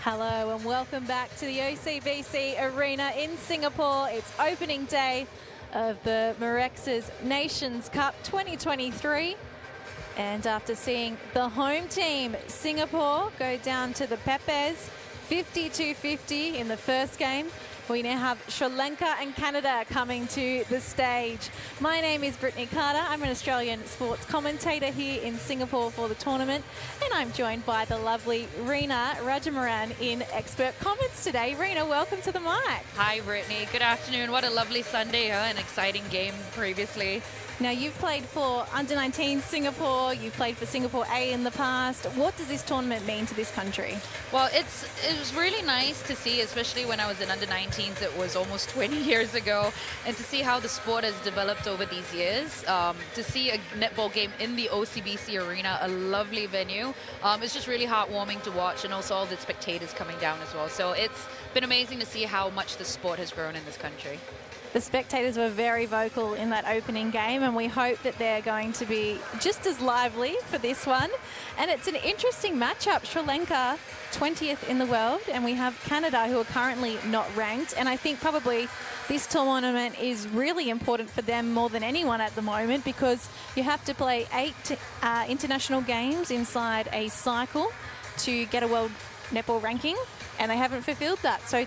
Hello and welcome back to the OCBC Arena in Singapore. It's opening day of the Mirxes Nations Cup 2023. And after seeing the home team, Singapore, go down to the Pepes, 52-50 in the first game, we now have Sri Lanka and Canada coming to the stage. My name is Brittany Carter. I'm an Australian sports commentator here in Singapore for the tournament, and I'm joined by the lovely Rena Rajamaran in expert comments today. Rena, welcome to the mic. Hi, Brittany. Good afternoon. What a lovely Sunday, huh? An exciting game previously. Now, you've played for Under-19 Singapore, you've played for Singapore A in the past. What does this tournament mean to this country? Well, it was really nice to see, especially when I was in Under-19s, it was almost 20 years ago, and to see how the sport has developed over these years. To see a netball game in the OCBC Arena, a lovely venue. It's just really heartwarming to watch, and also all the spectators coming down as well. So it's been amazing to see how much the sport has grown in this country. The spectators were very vocal in that opening game, and we hope that they're going to be just as lively for this one. And it's an interesting matchup. Sri Lanka, 20th in the world, and we have Canada, who are currently not ranked. And I think probably this tournament is really important for them more than anyone at the moment, because you have to play 8 international games inside a cycle to get a world netball ranking, and they haven't fulfilled that. So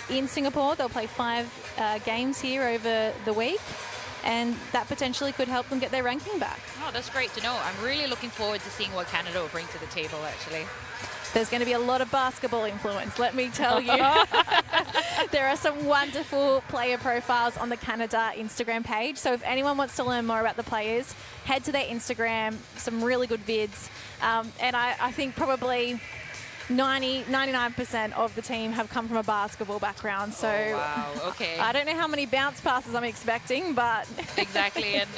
in Singapore, they'll play 5 games here over the week, and that potentially could help them get their ranking back. Oh, that's great to know. I'm really looking forward to seeing what Canada will bring to the table, actually. There's going to be a lot of basketball influence, let me tell you. There are some wonderful player profiles on the Canada Instagram page. So if anyone wants to learn more about the players, head to their Instagram, some really good vids. And I think probably 99% of the team have come from a basketball background. So wow, okay. I don't know how many bounce passes I'm expecting, but exactly. And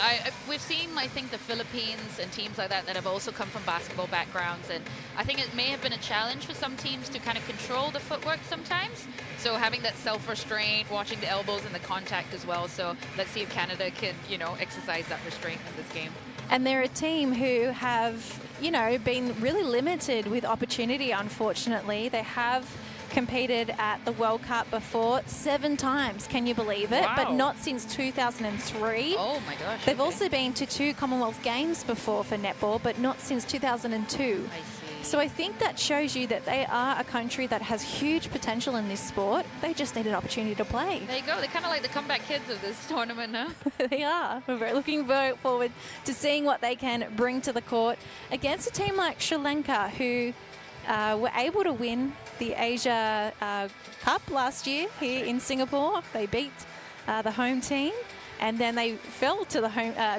we've seen, I think, the Philippines and teams like that have also come from basketball backgrounds, and I think it may have been a challenge for some teams to kind of control the footwork sometimes. So having that self-restraint, watching the elbows and the contact as well. So let's see if Canada can, exercise that restraint in this game. And they're a team who have, been really limited with opportunity, unfortunately. They have competed at the World Cup before 7 times, can you believe it? Wow. But not since 2003. Oh my gosh. They've okay. also been to 2 Commonwealth Games before for netball, but not since 2002. I see. So I think that shows you that they are a country that has huge potential in this sport. They just need an opportunity to play. There you go. They're kind of like the comeback kids of this tournament, huh? They are. We're very looking forward to seeing what they can bring to the court against a team like Sri Lanka, who were able to win the Asia Cup last year here in Singapore. They beat the home team, and then they fell to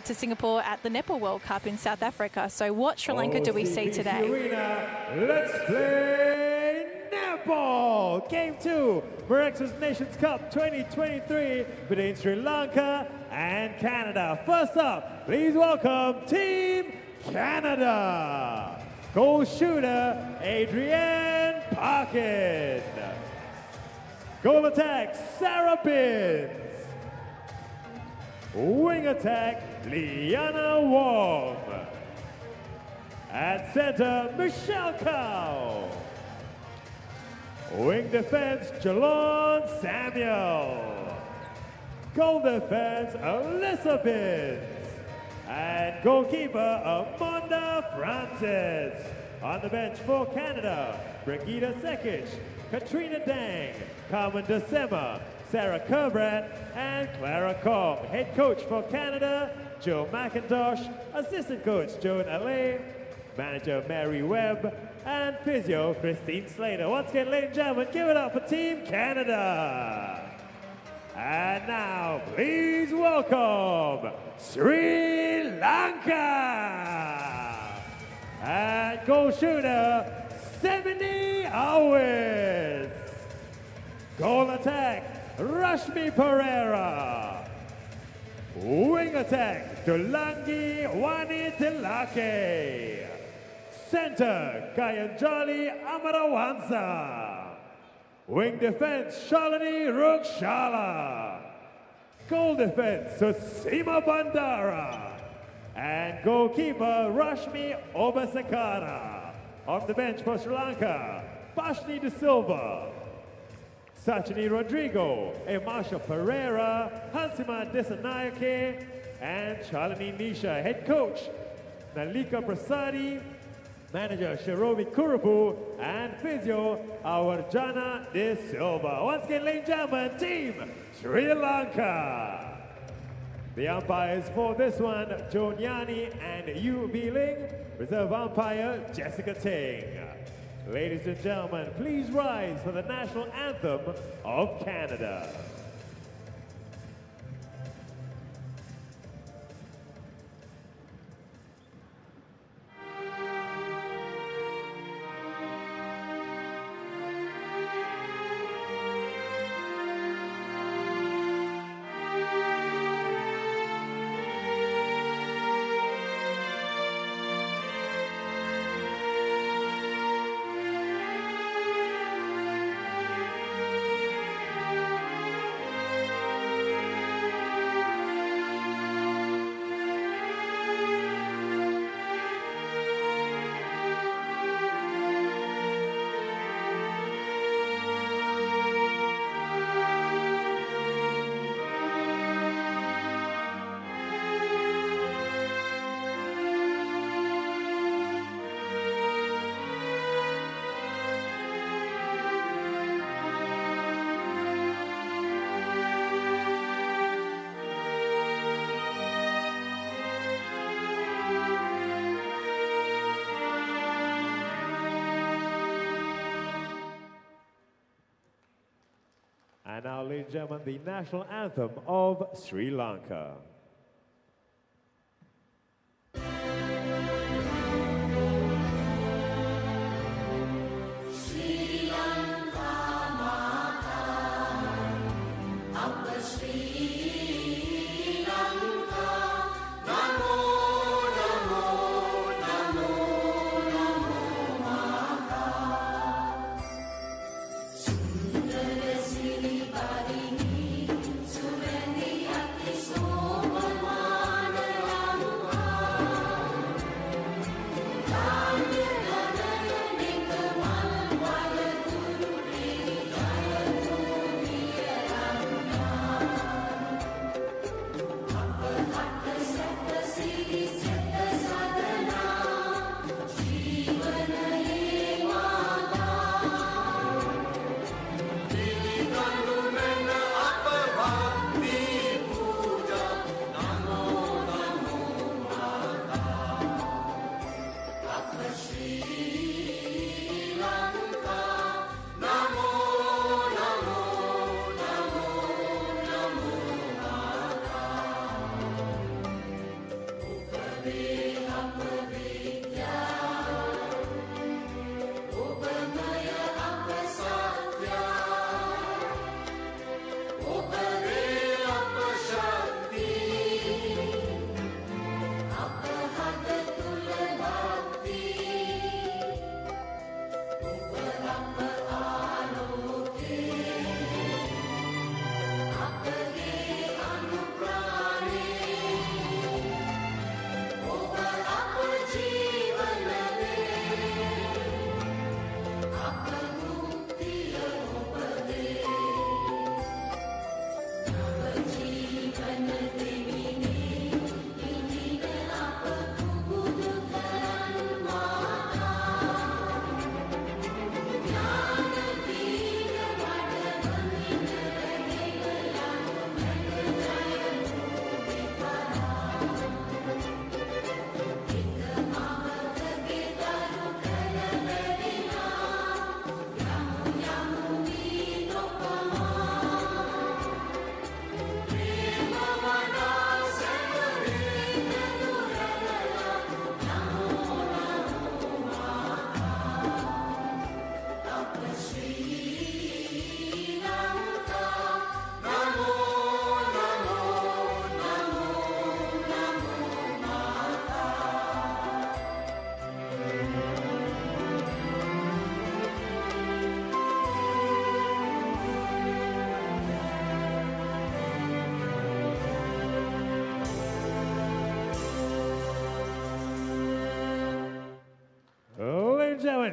to Singapore at the Netball World Cup in South Africa. So what Sri Lanka do we see today? Arena, let's play netball. Game 2, Mirxes Nations Cup 2023 between Sri Lanka and Canada. First up, please welcome Team Canada. Goal shooter, Adrienne Parkin. Goal attack, Sarah Binns. Wing attack, Liana Wong. At center, Michelle Cow. Wing defense, Jalon Samuel. Goal defense, Alyssa Binns. And goalkeeper, Amanda Francis. On the bench for Canada, Brigitte Sekic, Katrina Dang, Carmen Decema, Sarah Kerbrat, and Clara Kong. Head coach for Canada, Joe McIntosh. Assistant coach, Joan Allais. Manager, Mary Webb. And physio, Christine Slater. Once again, ladies and gentlemen, give it up for Team Canada. And now, please welcome Sri Lanka. And goal shooter, Semini Awis. Goal attack, Rashmi Pereira. Wing attack, Tulangi Wanitilake. Center, Kayanjali Amarawansa. Wing defense, Shalini Rukshala. Goal defense, Susima Bandara. And goalkeeper, Rashmi Obasakara. On the bench for Sri Lanka, Bashni De Silva, Sachini Rodrigo, Emasha Pereira, Hansima Desanayake, and Chalini Misha. Head coach, Nalika Prasadi, manager Shiromi Kurupu, and physio, Awarjana De Silva. Once again, ladies and gentlemen, Team Sri Lanka. The umpires for this one, Jonyani and Yu Biling. Reserve umpire, Jessica Ting. Ladies and gentlemen, please rise for the national anthem of Canada. And now, ladies and gentlemen, the national anthem of Sri Lanka. Surendhi ati so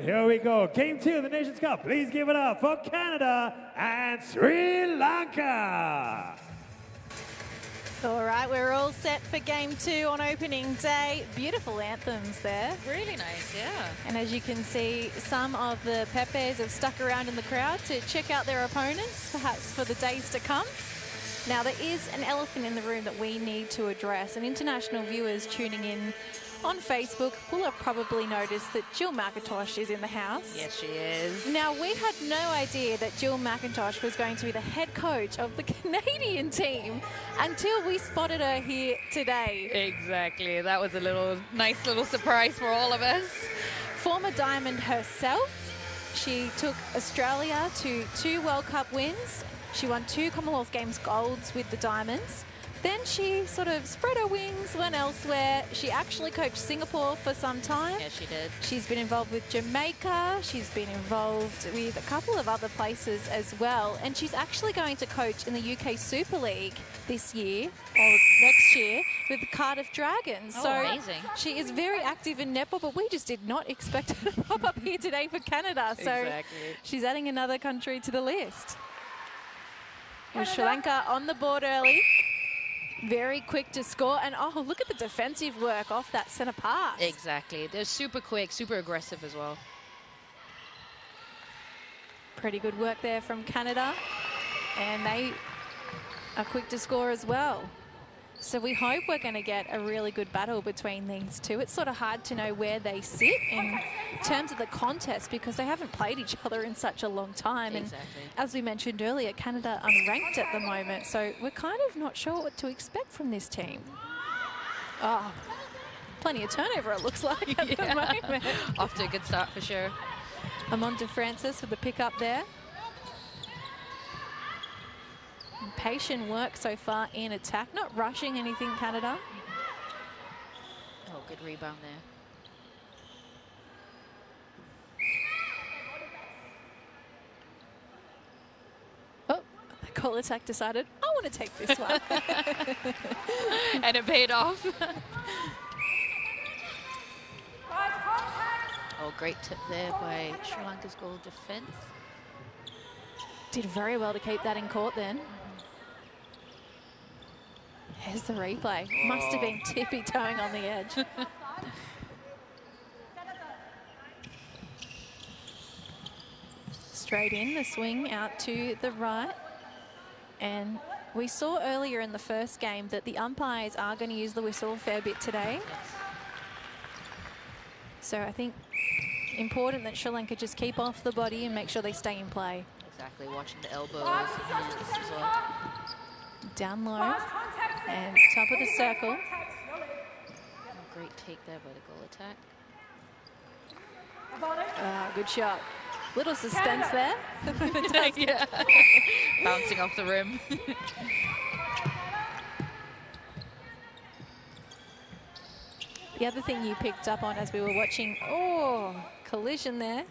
gentlemen, here we go. Game 2 of the Nations Cup. Please give it up for Canada and Sri Lanka. All right, we're all set for game 2 on opening day. Beautiful anthems there. Really nice, yeah. And as you can see, some of the Pepes have stuck around in the crowd to check out their opponents, perhaps for the days to come. Now, there is an elephant in the room that we need to address, and international viewers tuning in on Facebook will have probably noticed that Jill McIntosh is in the house. Yes, she is. Now, we had no idea that Jill McIntosh was going to be the head coach of the Canadian team until we spotted her here today. Exactly. That was a nice little surprise for all of us. Former Diamond herself, she took Australia to 2 World Cup wins. She won 2 Commonwealth Games golds with the Diamonds. Then she sort of spread her wings, went elsewhere. She actually coached Singapore for some time. Yeah, she did. She's been involved with Jamaica. She's been involved with a couple of other places as well. And she's actually going to coach in the UK Super League this year, or next year, with the Cardiff Dragons. Oh, so amazing. she is very active in netball, but we just did not expect her to pop up here today for Canada. So Exactly. she's adding another country to the list. Well, Sri Lanka on the board early. Very quick to score, and oh, look at the defensive work off that centre pass. Exactly. They're super quick, super aggressive as well. Pretty good work there from Canada, and they are quick to score as well. So we hope we're going to get a really good battle between these two. It's sort of hard to know where they sit in terms of the contest because they haven't played each other in such a long time. Exactly. And as we mentioned earlier, Canada unranked at the moment, so we're kind of not sure what to expect from this team. Oh, plenty of turnover it looks like at the moment. Off to a good start for sure. Amonte Francis with the pick up there. Patient work so far in attack, not rushing anything, Canada. Oh, good rebound there. Oh, the goal attack decided, I want to take this one. And it paid off. Oh, great tip there by Sri Lanka's goal defense. Did very well to keep that in court then. Here's the replay. Must have been tippy-toeing on the edge. Straight in, the swing out to the right. And we saw earlier in the first game that the umpires are going to use the whistle a fair bit today. So I think important that Sri Lanka just keep off the body and make sure they stay in play. Exactly, watching the elbows and hands as well. Down low and top of the circle. Oh, great take there by the goal attack. Good shot. Little suspense there. Yeah. Bouncing off the rim. The other thing you picked up on as we were watching, oh, collision there.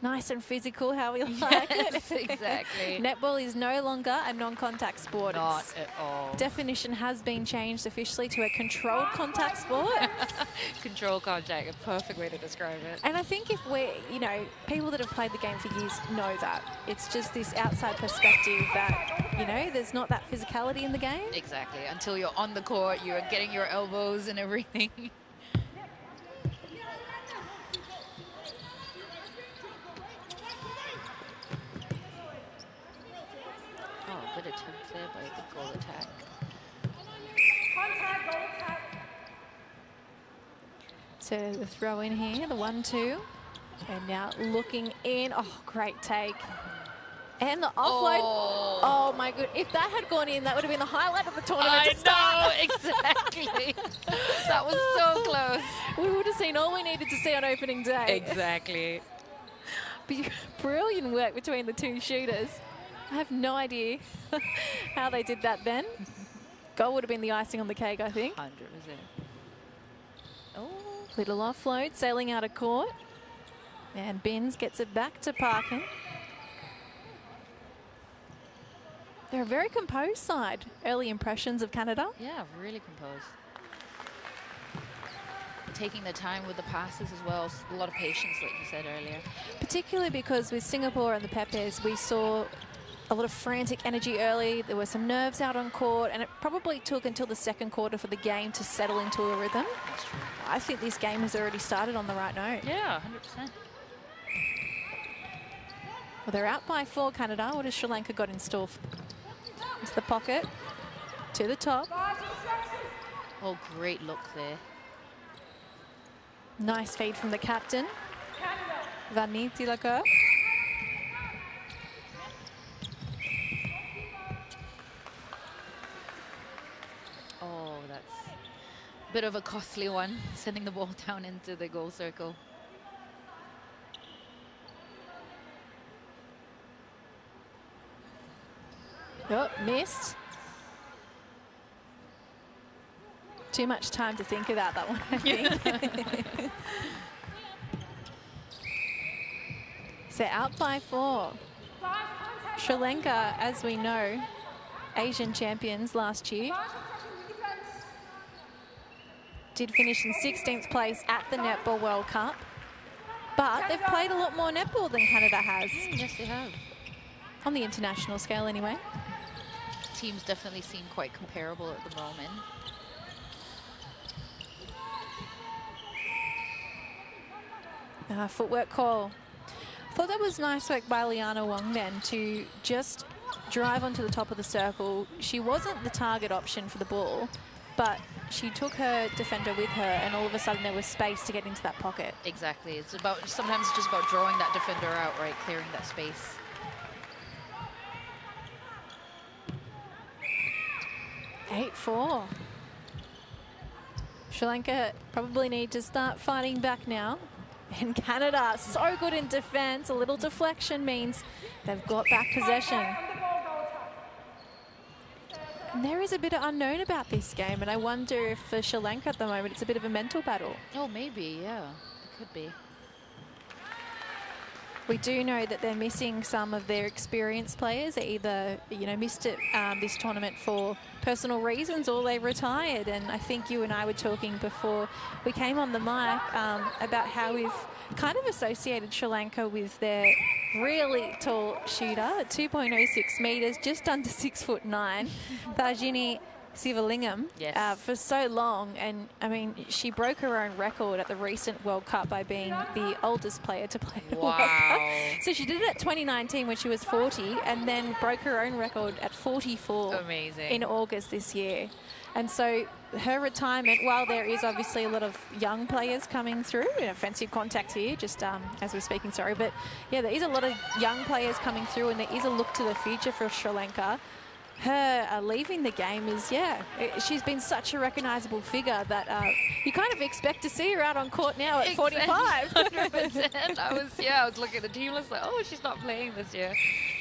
Nice and physical, how we like it. Exactly. Netball is no longer a non-contact sport. Not at all. Definition has been changed officially to a controlled contact sport. Control contact, a perfect way to describe it. And I think if we're, you know, people that have played the game for years know that. It's just this outside perspective that, you know, there's not that physicality in the game. Exactly. Until you're on the court, you're getting your elbows and everything. Good attempt there by the goal attack. So the throw in here, the 1-2. And now looking in. Oh, great take. And the offload. Oh my good. If that had gone in, that would have been the highlight of the tournament to start. I know, exactly. That was so close. We would have seen all we needed to see on opening day. Exactly. Brilliant work between the two shooters. I have no idea how they did that then. Goal would have been the icing on the cake, I think. 100%. Oh. Little offload, sailing out of court. And Binns gets it back to Parkin. They're a very composed side. Early impressions of Canada. Yeah, really composed. taking their time with the passes as well. A lot of patience, like you said earlier. Particularly because with Singapore and the Pepes, we saw a lot of frantic energy early. There were some nerves out on court, and it probably took until the second quarter for the game to settle into a rhythm. That's true. I think this game has already started on the right note. Yeah, 100%. Well, they're out by 4, Canada. What has Sri Lanka got in store? Into the pocket, to the top. Oh, great look there. Nice feed from the captain, Vani Tilaka. Oh, that's a bit of a costly one, sending the ball down into the goal circle. Oh, missed. Too much time to think about that one, I think. So out by 4. Sri Lanka, as we know, Asian champions last year. Did finish in 16th place at the Netball World Cup. But they've played a lot more netball than Canada has. Yes, they have. On the international scale, anyway. Teams definitely seem quite comparable at the moment. Footwork call. I thought that was nice work by Liana Wong then to just drive onto the top of the circle. She wasn't the target option for the ball, but she took her defender with her, and all of a sudden there was space to get into that pocket. Exactly. It's about, sometimes it's just about drawing that defender out, right? Clearing that space. Eight 4. Sri Lanka probably need to start fighting back now. And Canada, so good in defense. A little deflection means they've got back possession. And there is a bit of unknown about this game, and I wonder if for Sri Lanka at the moment it's a bit of a mental battle. Oh, maybe, yeah. It could be. We do know that they're missing some of their experienced players. They either, missed it this tournament for personal reasons, or they retired. And I think you and I were talking before we came on the mic about how we've kind of associated Sri Lanka with their really tall shooter at 2.06 metres, just under 6'9", Bhajini Sivalingam, yes. For so long. And I mean, she broke her own record at the recent World Cup by being the oldest player to play the World Cup. So she did it at 2019 when she was 40, and then broke her own record at 44. Amazing. In August this year. And so her retirement, while there is obviously a lot of young players coming through, offensive contact here, just as we're speaking, sorry, but yeah, there is a lot of young players coming through, and there is a look to the future for Sri Lanka. Her leaving the game is, she's been such a recognisable figure that you kind of expect to see her out on court now at 45. 100%. I was looking at the team list like, oh, she's not playing this year.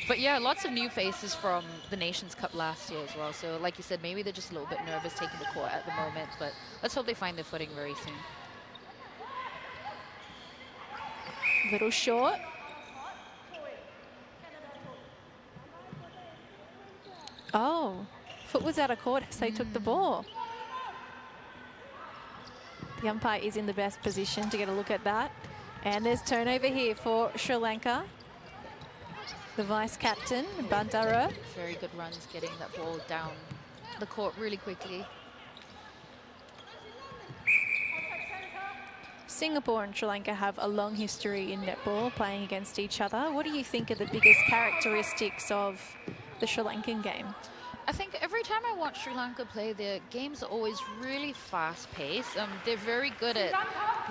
But yeah, lots of new faces from the Nations Cup last year as well. So like you said, maybe they're just a little bit nervous taking the court at the moment, but let's hope they find their footing very soon. Little short. Oh, foot was out of court as they took the ball. The umpire is in the best position to get a look at that. And there's turnover here for Sri Lanka. The vice-captain, Bandara. Very good runs getting that ball down the court really quickly. Singapore and Sri Lanka have a long history in netball, playing against each other. What do you think are the biggest characteristics of the Sri Lankan game? I think every time I watch Sri Lanka play, their games are always really fast-paced. They're very good at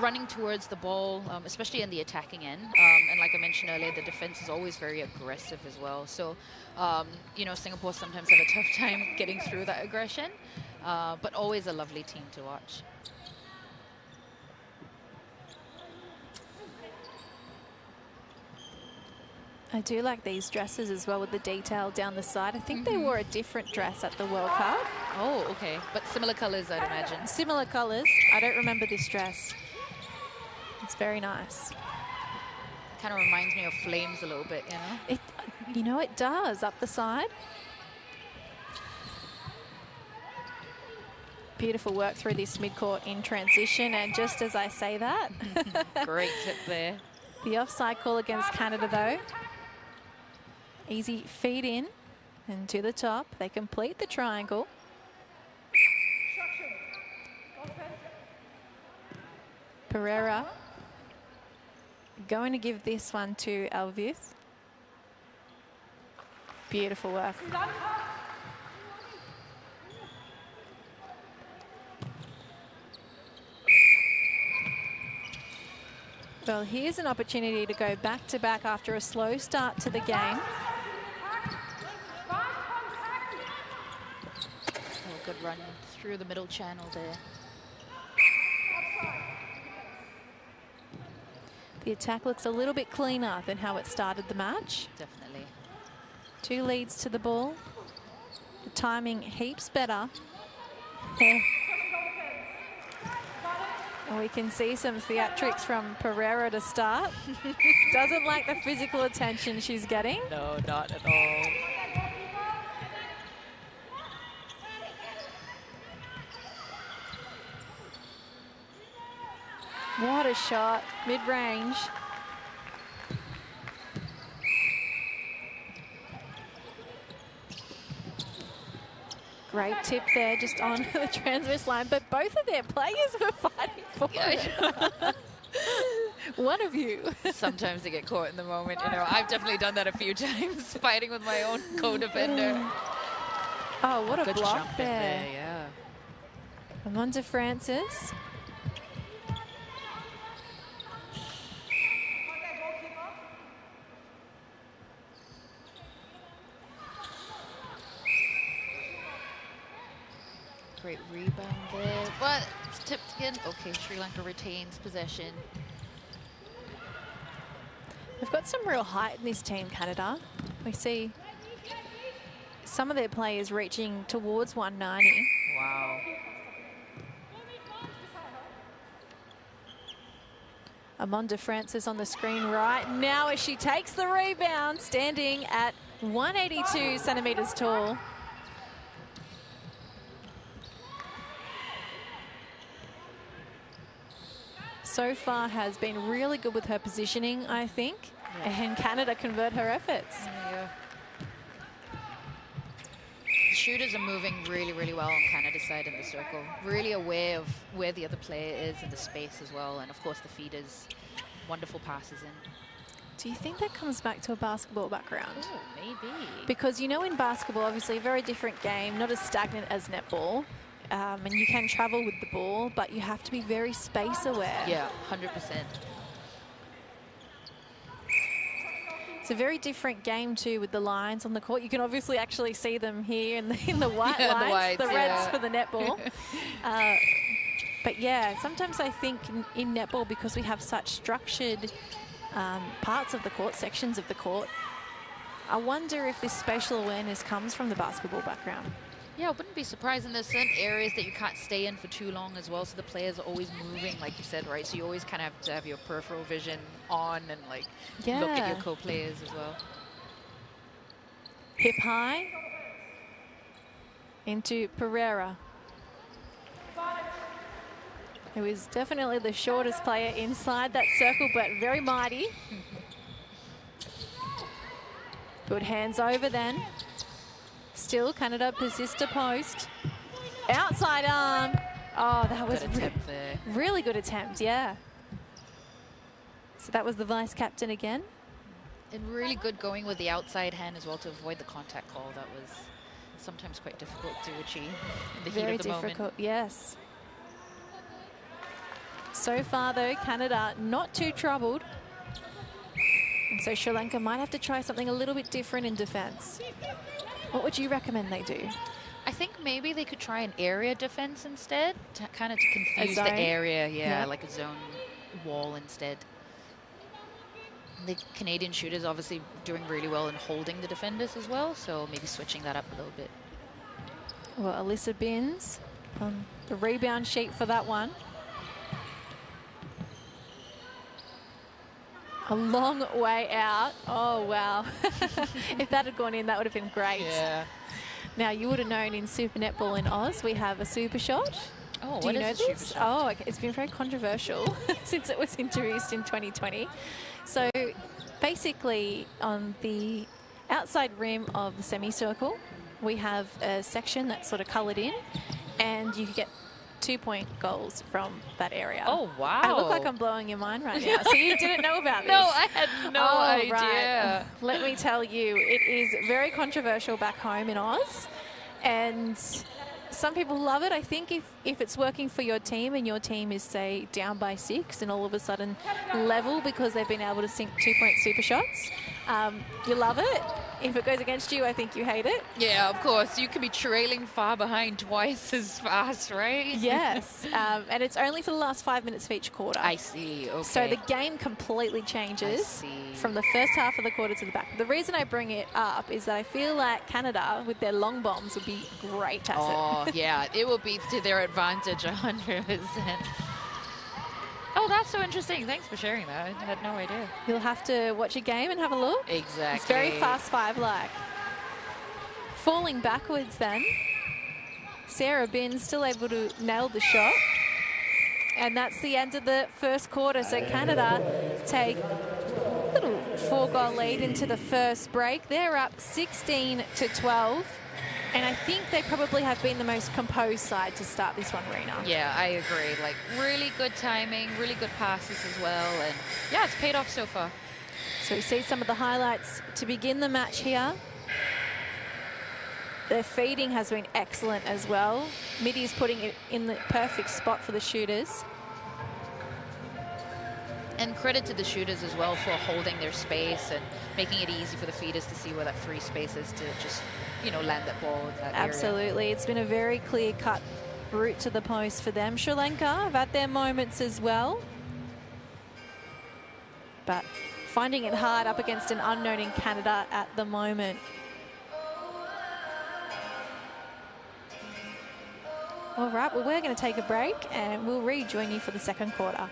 running towards the ball, especially in the attacking end. And like I mentioned earlier, the defense is always very aggressive as well. So, Singapore sometimes have a tough time getting through that aggression, but always a lovely team to watch. I do like these dresses as well with the detail down the side. I think they wore a different dress at the World Cup. Oh, okay. But similar colors, I'd imagine. Similar colors. I don't remember this dress. It's very nice. Kind of reminds me of Flames a little bit, you know? It does, up the side. Beautiful work through this mid-court in transition, and just as I say that. Great tip there. The offside call against Canada, though. Easy feed in and to the top. They complete the triangle. Pereira going to give this one to Elvis. Beautiful work. Well, here's an opportunity to go back-to-back after a slow start to the game. Oh, good run through the middle channel there. The attack looks a little bit cleaner than how it started the match. Definitely. 2 leads to the ball. The timing heaps better. Yeah. We can see some theatrics from Pereira to start. Doesn't like the physical attention she's getting. No, not at all. What a shot, mid-range. Great tip there, just on the transverse line, but both of their players were fighting for it. One of you. Sometimes they get caught in the moment. You know, I've definitely done that a few times, fighting with my own co-defender. Oh, what a good block jump there. In there, yeah. Amanda Francis. Great rebound there, but it's tipped again. Okay, Sri Lanka retains possession. They've got some real height in this team, Canada. We see some of their players reaching towards 190. Wow. Amanda Francis on the screen right now as she takes the rebound, standing at 182 centimetres tall. So far has been really good with her positioning, I think, and Canada convert her efforts. Yeah. The shooters are moving really, really well on Canada's side in the circle. Really aware of where the other player is in the space as well, and of course the feeders, wonderful passes in. Do you think that comes back to a basketball background? Ooh, maybe. Because, you know, in basketball, obviously a very different game, not as stagnant as netball. And you can travel with the ball, but you have to be very space aware. Yeah, 100%. It's a very different game too with the lines on the court. You can obviously actually see them here in the white lines, the reds for the netball. But yeah, sometimes I think in netball, because we have such structured parts of the court, sections of the court, I wonder if this spatial awareness comes from the basketball background. Yeah, I wouldn't be surprised. And there's certain areas that you can't stay in for too long as well, so the players are always moving, like you said, right? So you always kind of have to have your peripheral vision on and like look at your co-players as well. Hip high into Pereira, who is definitely the shortest player inside that circle, but very mighty. Good hands over then. Still, Canada persist to post. Outside arm. Oh, that was really good attempt, yeah. So that was the vice captain again. And really good going with the outside hand as well to avoid the contact call. That was sometimes quite difficult to achieve in the heat of the moment. Very difficult, yes. So far, though, Canada not too troubled. And so Sri Lanka might have to try something a little bit different in defense. What would you recommend they do? I think maybe they could try an area defense instead, kind of to confuse the area. Yeah, like a zone wall instead. The Canadian shooters obviously doing really well in holding the defenders as well, so maybe switching that up a little bit. Well, Alyssa Binns on the rebound sheet for that one. A long way out. Oh, wow. If that had gone in, that would have been great. Yeah. Now, you would have known in Super Netball in Oz, we have a super shot. Oh, Do what you know is a super this? shot? Oh, okay. It's been very controversial since it was introduced in 2020. So basically, on the outside rim of the semicircle, we have a section that's sort of coloured in, and you get 2-point goals from that area. Oh, wow. I look like I'm blowing your mind right now. So you didn't know about this? No, I had no idea. Right. Let me tell you, it is very controversial back home in Oz, and some people love it. I think if it's working for your team and your team is, say, down by 6 and all of a sudden level because they've been able to sink 2-point super shots, you love it. If it goes against you, I think you hate it. Yeah, of course. You could be trailing far behind twice as fast, right? Yes, and it's only for the last 5 minutes of each quarter. I see, okay. So the game completely changes from the first half of the quarter to the back. The reason I bring it up is that I feel like Canada, with their long bombs, would be great at it. Oh, yeah, it will be to their advantage 100%. Oh, that's so interesting. Thanks for sharing that. I had no idea. You'll have to watch a game and have a look. Exactly. It's very fast 5-like. Falling backwards then. Sarah Bin still able to nail the shot. And that's the end of the first quarter. So Canada take a little 4-goal lead into the first break. They're up 16-12. And I think they probably have been the most composed side to start this one, Rena. Yeah, I agree. Like, really good timing, really good passes as well. And yeah, it's paid off so far. So we see some of the highlights to begin the match here. Their feeding has been excellent as well. Midi's putting it in the perfect spot for the shooters. And credit to the shooters as well for holding their space and making it easy for the feeders to see where that free space is to just, you know, land that ball in that Absolutely. area. It's been a very clear-cut route to the post for them. Sri Lanka have had their moments as well, but finding it hard up against an unknown in Canada at the moment. All right, well, we're going to take a break and we'll rejoin you for the second quarter.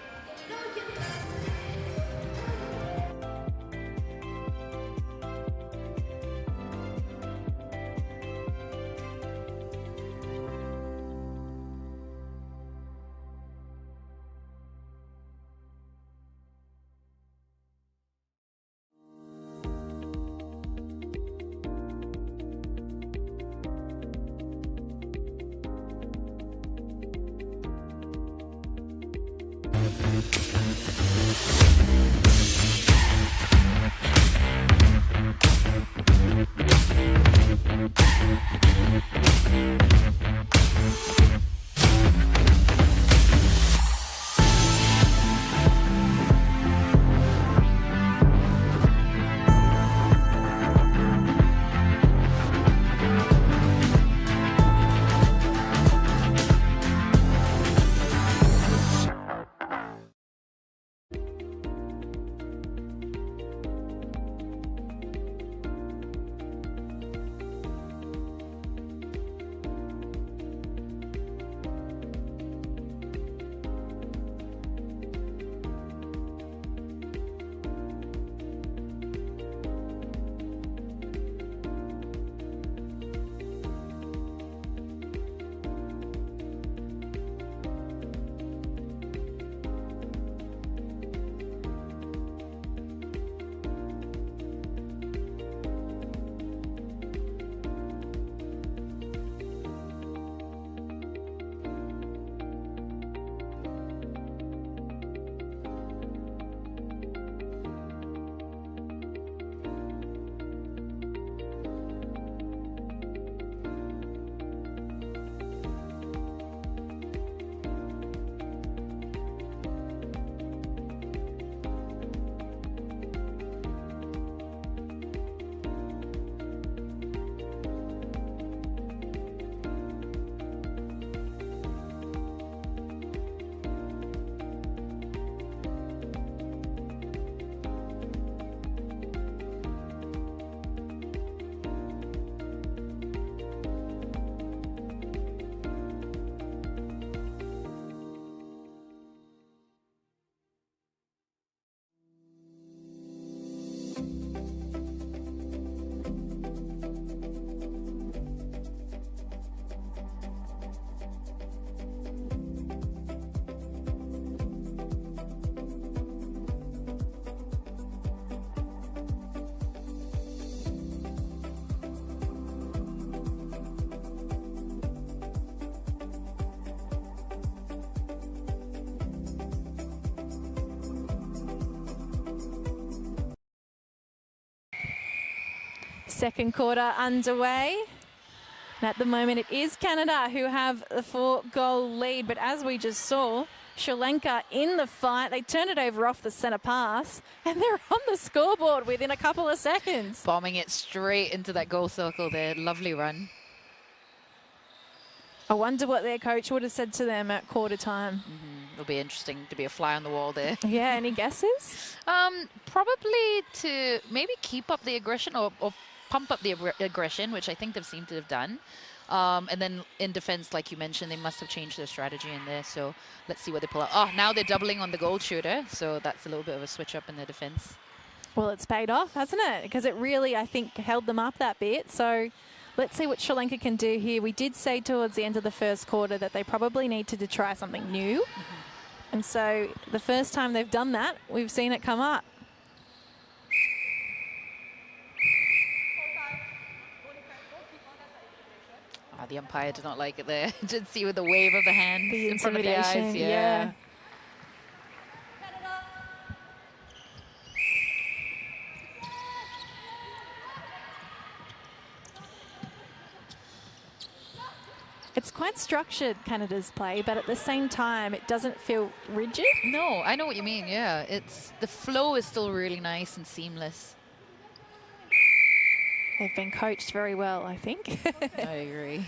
Second quarter underway. And at the moment, it is Canada who have the 4-goal lead. But as we just saw, Sri Lanka in the fight. They turn it over off the centre pass, and they're on the scoreboard within a couple of seconds. Bombing it straight into that goal circle there. Lovely run. I wonder what their coach would have said to them at quarter time. It'll be interesting to be a fly on the wall there. Yeah, any guesses? Probably to maybe keep up the aggression or pump up the aggression, which I think they've seemed to have done. And then in defense, like you mentioned, they must have changed their strategy in there. So let's see what they pull out. Oh, now they're doubling on the goal shooter. So that's a little bit of a switch up in their defense. Well, it's paid off, hasn't it? Because it really, I think, held them up that bit. So let's see what Sri Lanka can do here. We did say towards the end of the first quarter that they probably needed to try something new. And so the first time they've done that, we've seen it come up. Oh, the umpire did not like it there. Did see with the wave of the hand The in front of the eyes. Yeah. It's quite structured, Canada's play, but at the same time, it doesn't feel rigid. No, I know what you mean. Yeah, it's the flow is still really nice and seamless. They've been coached very well, I think. I agree.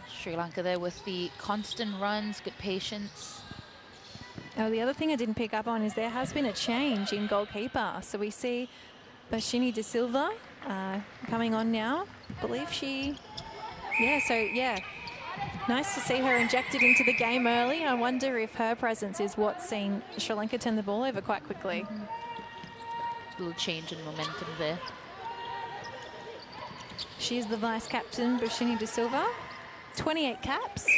Sri Lanka there with the constant runs, good patience. Oh, the other thing I didn't pick up on is there has been a change in goalkeeper. So we see Bashini De Silva coming on now. I believe she... Yeah, nice to see her injected into the game early. I wonder if her presence is what's seen Sri Lanka turn the ball over quite quickly. Little change in momentum there. She's the vice captain, Bashini De Silva. 28 caps.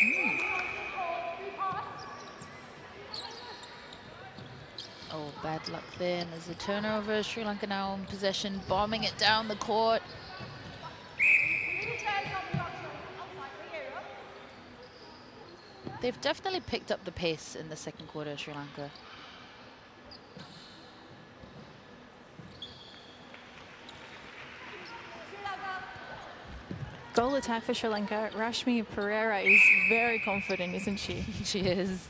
Oh, bad luck there. And there's a turnover. Sri Lanka now in possession, bombing it down the court. They've definitely picked up the pace in the second quarter, Sri Lanka. Goal attack for Sri Lanka. Rashmi Pereira is very confident, isn't she? She is.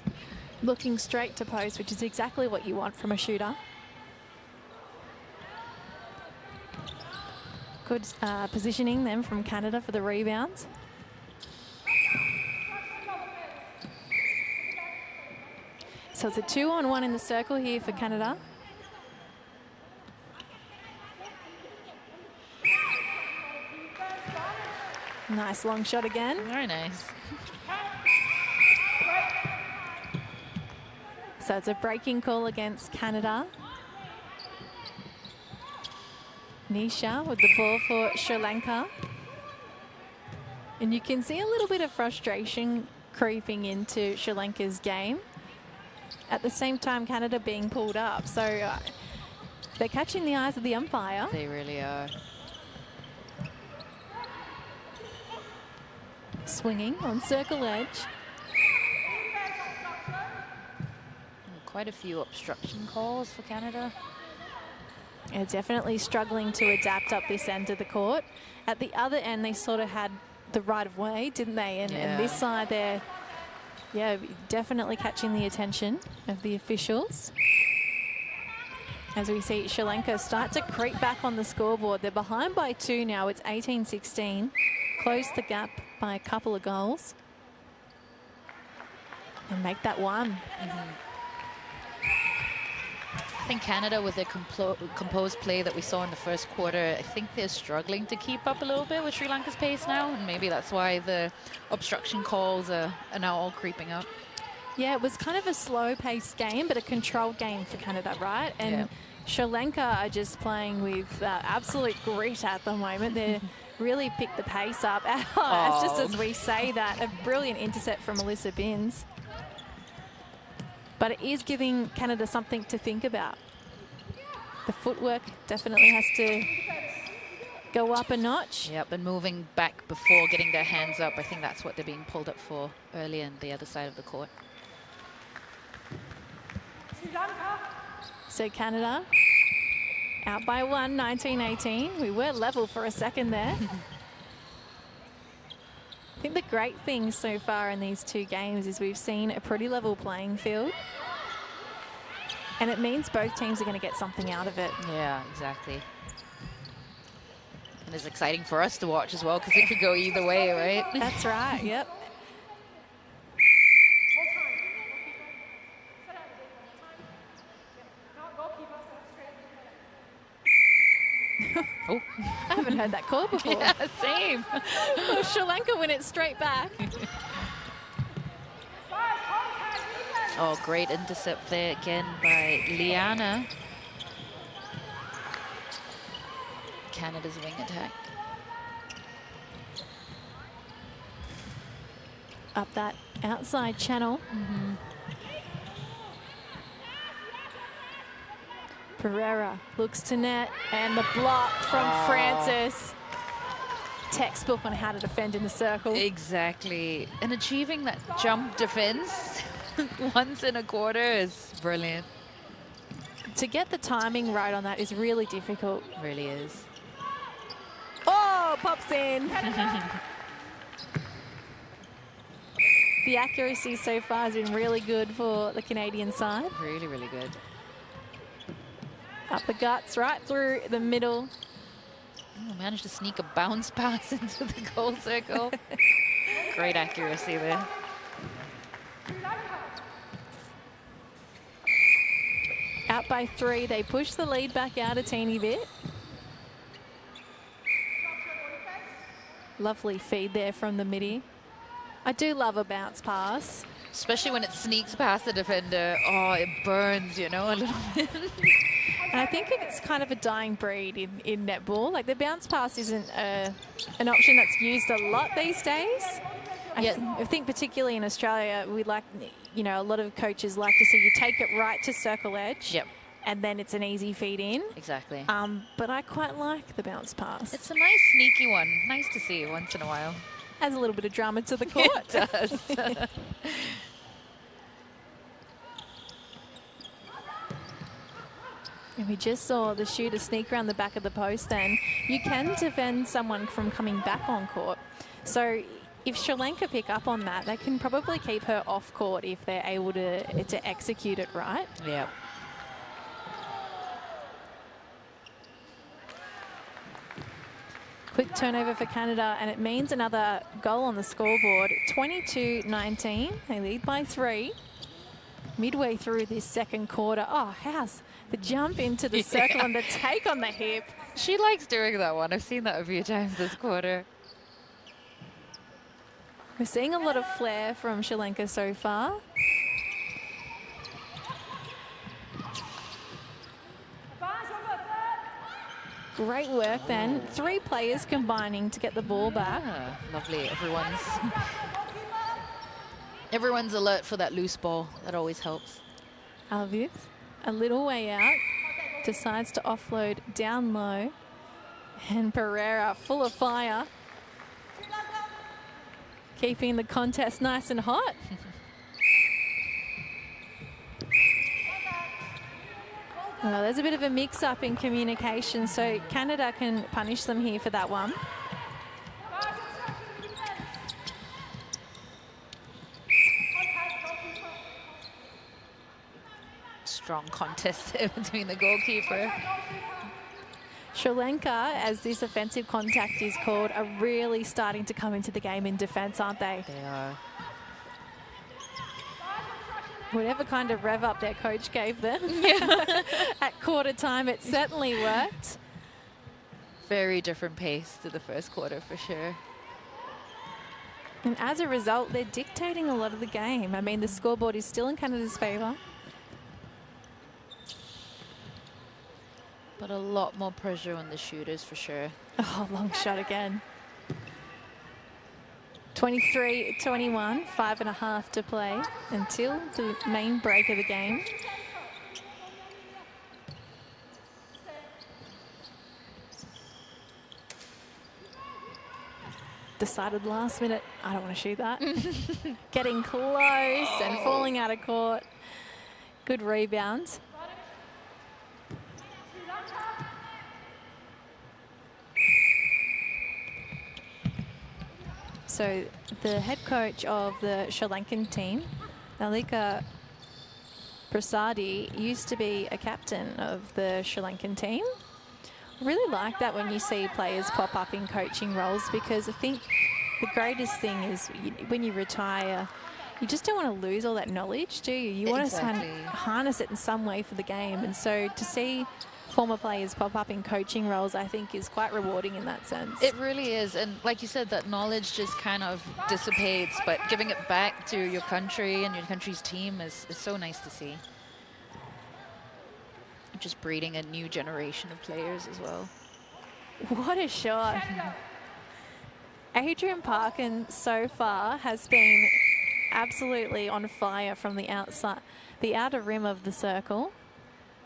Looking straight to post, which is exactly what you want from a shooter. Good positioning them from Canada for the rebounds. So it's a 2-on-1 in the circle here for Canada. Nice long shot again. Very nice. So it's a breaking call against Canada. Nisha with the ball for Sri Lanka. And you can see a little bit of frustration creeping into Sri Lanka's game. At the same time, Canada being pulled up. So they're catching the eyes of the umpire. They really are. Swinging on circle edge. Quite a few obstruction calls for Canada. Yeah, definitely struggling to adapt up this end of the court. At the other end, they sort of had the right of way, didn't they? And this side, they're definitely catching the attention of the officials. As we see Sri Lanka start to creep back on the scoreboard. They're behind by 2 now. It's 18-16. Close the gap by a couple of goals. And make that 1. I think Canada, with their composed play that we saw in the first quarter, I think they're struggling to keep up a little bit with Sri Lanka's pace now, and maybe that's why the obstruction calls are now all creeping up. Yeah, it was kind of a slow-paced game, but a controlled game for Canada, right? And Sri Lanka are just playing with absolute grit at the moment. They're really picked the pace up. Just as we say that, a brilliant intercept from Alyssa Binns. But it is giving Canada something to think about. The footwork definitely has to go up a notch. Yep, and moving back before getting their hands up. I think that's what they're being pulled up for earlier on the other side of the court. So Canada out by 1, 19-18. We were level for a second there. I think the great thing so far in these two games is we've seen a pretty level playing field. And it means both teams are going to get something out of it. Yeah, exactly. And it's exciting for us to watch as well because it could go either way, right? That's right, yep. Oh. I haven't heard that call before. Yeah, same. Well, Sri Lanka win it straight back. Oh, great intercept there again by Liana. Canada's wing attack. Up that outside channel. Pereira looks to net, and the block from Francis. Textbook on how to defend in the circle. Exactly. And achieving that jump defense once in a quarter is brilliant. To get the timing right on that is really difficult. Really is. Oh, pops in. The accuracy so far has been really good for the Canadian side. Really, really good. Up the guts, right through the middle. Oh, managed to sneak a bounce pass into the goal circle. Great accuracy there. Out by 3, they push the lead back out a teeny bit. Lovely feed there from the midi. I do love a bounce pass. Especially when it sneaks past the defender. Oh, it burns, you know, a little bit. And I think it's kind of a dying breed in netball. Like, the bounce pass isn't an option that's used a lot these days. I think particularly in Australia, we like, you know, a lot of coaches like to see you take it right to circle edge. Yep. And then it's an easy feed in. Exactly. But I quite like the bounce pass. It's a nice sneaky one. Nice to see once in a while. Adds a little bit of drama to the court. It does. And we just saw the shooter sneak around the back of the post then. You can defend someone from coming back on court. So if Sri Lanka pick up on that, they can probably keep her off court if they're able to execute it right. Yeah. Quick turnover for Canada, and it means another goal on the scoreboard. 22-19. They lead by 3. Midway through this second quarter. Oh, how's the jump into the circle and the take on the hip. She likes doing that one. I've seen that a few times this quarter. We're seeing a lot of flair from Sri Lanka so far. Great work then. 3 players combining to get the ball back. Yeah, lovely. Everyone's alert for that loose ball. That always helps. Alvis, a little way out, decides to offload down low. And Pereira, full of fire. Keeping the contest nice and hot. Well, there's a bit of a mix-up in communication, so Canada can punish them here for that one. Strong contest there between the goalkeeper. Sri Lanka, as this offensive contact is called, are really starting to come into the game in defence, aren't they? They are. Whatever kind of rev up their coach gave them at quarter time, it certainly worked. Very different pace to the first quarter for sure. And as a result, they're dictating a lot of the game. I mean, the scoreboard is still in Canada's favour. But a lot more pressure on the shooters for sure. Oh, long shot again. 23-21, 5.5 to play until the main break of the game. decided last minute, I don't want to shoot that. Getting close and falling out of court. Good rebound. So the head coach of the Sri Lankan team, Nalika Prasadi, used to be a captain of the Sri Lankan team. I really like that when you see players pop up in coaching roles, because I think the greatest thing is when you retire, you just don't want to lose all that knowledge, do you? You want to kind of harness it in some way for the game. And so to see former players pop up in coaching roles, I think is quite rewarding in that sense. It really is. And like you said, that knowledge just kind of dissipates, but giving it back to your country and your country's team is so nice to see. Just breeding a new generation of players as well. What a shot. Adrian Parkin so far has been absolutely on fire from the outside, the outer rim of the circle.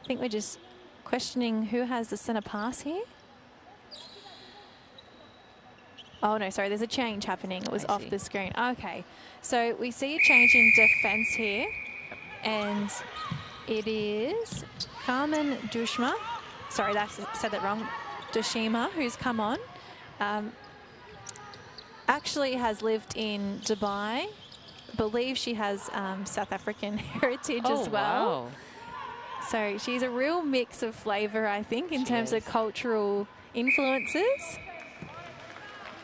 I think we're just questioning who has the center pass here. Oh no, sorry, there's a change happening. It was off the screen. Okay, so we see a change in defense here, and it is Carmen Dushma. Sorry, I said that wrong. Dushima, who's come on. Actually has lived in Dubai. Believe she has South African heritage as well. Wow. So she's a real mix of flavour, I think, in terms of cultural influences.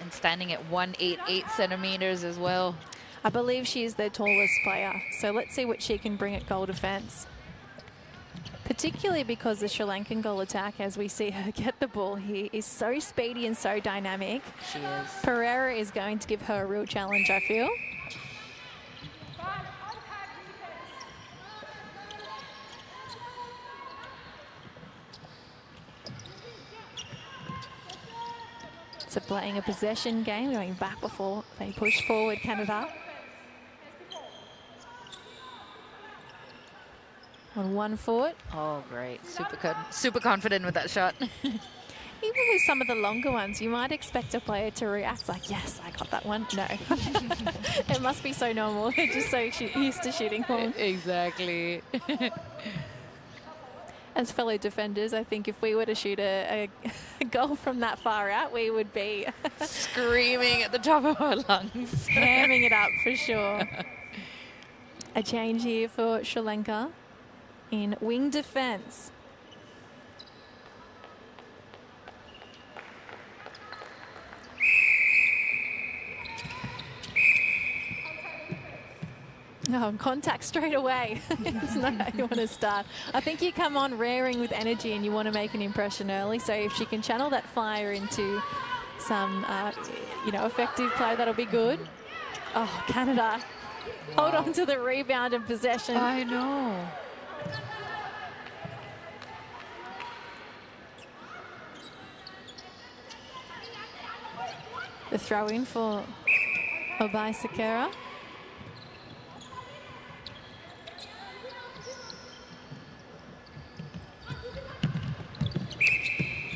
And standing at 188 centimeters as well. I believe she is their tallest player. So let's see what she can bring at goal defence. Particularly because the Sri Lankan goal attack, as we see her get the ball here, is so speedy and so dynamic. She is. Pereira is going to give her a real challenge, I feel. So playing a possession game, going back before they push forward, Canada. On 1 foot. Oh, great. Super confident with that shot. Even with some of the longer ones, you might expect a player to react like, yes, I got that one. No. It must be so normal. They're just so used to shooting horn. Exactly. As fellow defenders, I think if we were to shoot a goal from that far out, we would be screaming at the top of our lungs. Hamming it up for sure. A change here for Sri Lanka in wing defence. Oh, contact straight away. It's not how you want to start. I think you come on raring with energy and you want to make an impression early. So if she can channel that fire into some, effective play, that'll be good. Oh, Canada. Wow. Hold on to the rebound and possession. I know. The throw in for Obai Sakera.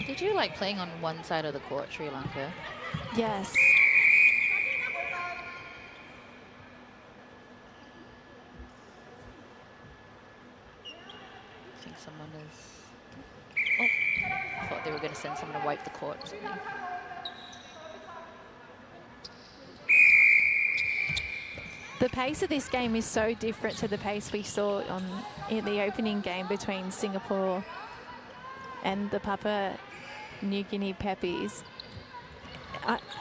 Did you like playing on one side of the court, Sri Lanka? Yes. I think someone is... Oh, I thought they were going to send someone to wipe the court or something. The pace of this game is so different to the pace we saw in the opening game between Singapore and the Papua New Guinea Peppies.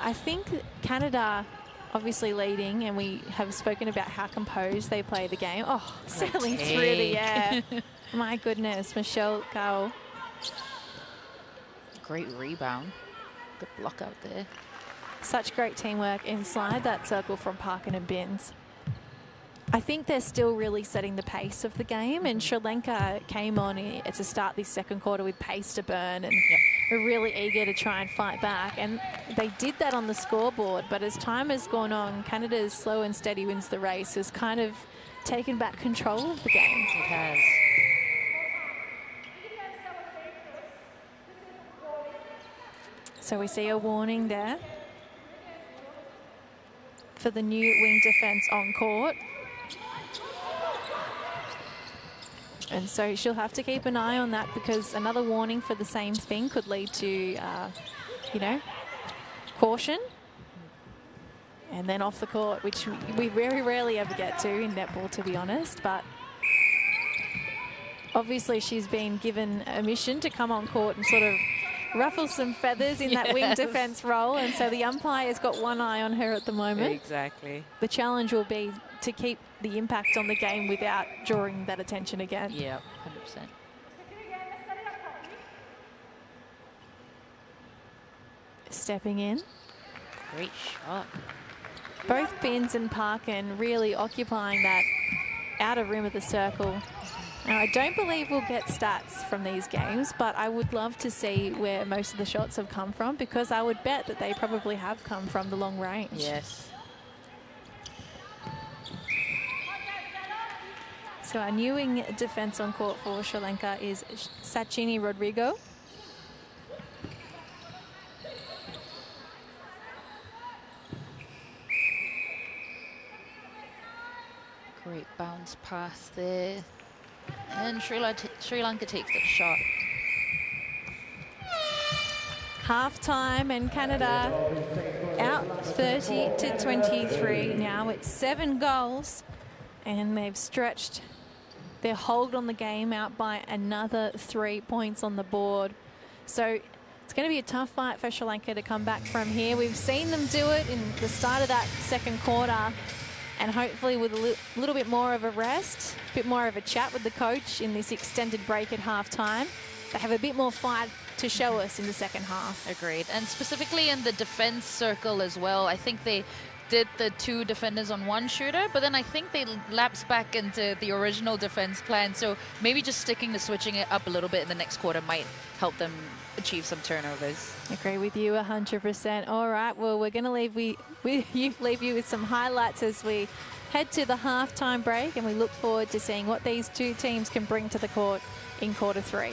I think Canada obviously leading, and we have spoken about how composed they play the game. Oh, sailing through the air. My goodness, Michelle Gao. Great rebound. Good block out there. Such great teamwork inside that circle from Parkin and Binns. I think they're still really setting the pace of the game, and Sri Lanka came on to start this second quarter with pace to burn, and were really eager to try and fight back, and they did that on the scoreboard. But as time has gone on, Canada's slow and steady wins the race has kind of taken back control of the game. It has. So we see a warning there. for the new wing defence on court. And so she'll have to keep an eye on that, because another warning for the same thing could lead to, you know, caution. And then off the court, which we very rarely ever get to in netball, to be honest. But obviously she's been given a mission to come on court and sort of ruffle some feathers in that wing defence role. And so the umpire's got one eye on her at the moment. Exactly. The challenge will be to keep the impact on the game without drawing that attention again. Yeah, 100%. Stepping in. Great shot. Both Binns and Parkin really occupying that outer rim of the circle. Now, I don't believe we'll get stats from these games, but I would love to see where most of the shots have come from, because I would bet that they probably have come from the long range. Yes. So our new wing defence on court for Sri Lanka is Sachini Rodrigo. Great bounce pass there. And Sri Lanka takes the shot. Half-time, and Canada out 30-23. Now it's 7 goals, and they've stretched their hold on the game out by another 3 points on the board. So it's going to be a tough fight for Sri Lanka to come back from here. We've seen them do it in the start of that second quarter, and hopefully with a little bit more of a rest, a bit more of a chat with the coach in this extended break at halftime, they have a bit more fight to show us in the second half. Agreed. And specifically in the defense circle as well, I think they did the 2 defenders on 1 shooter, but then I think they lapsed back into the original defense plan. So maybe just sticking to switching it up a little bit in the next quarter might help them achieve some turnovers. Agree with you 100%. All right, well, we're going to leave you with some highlights as we head to the halftime break, and we look forward to seeing what these 2 teams can bring to the court in quarter 3.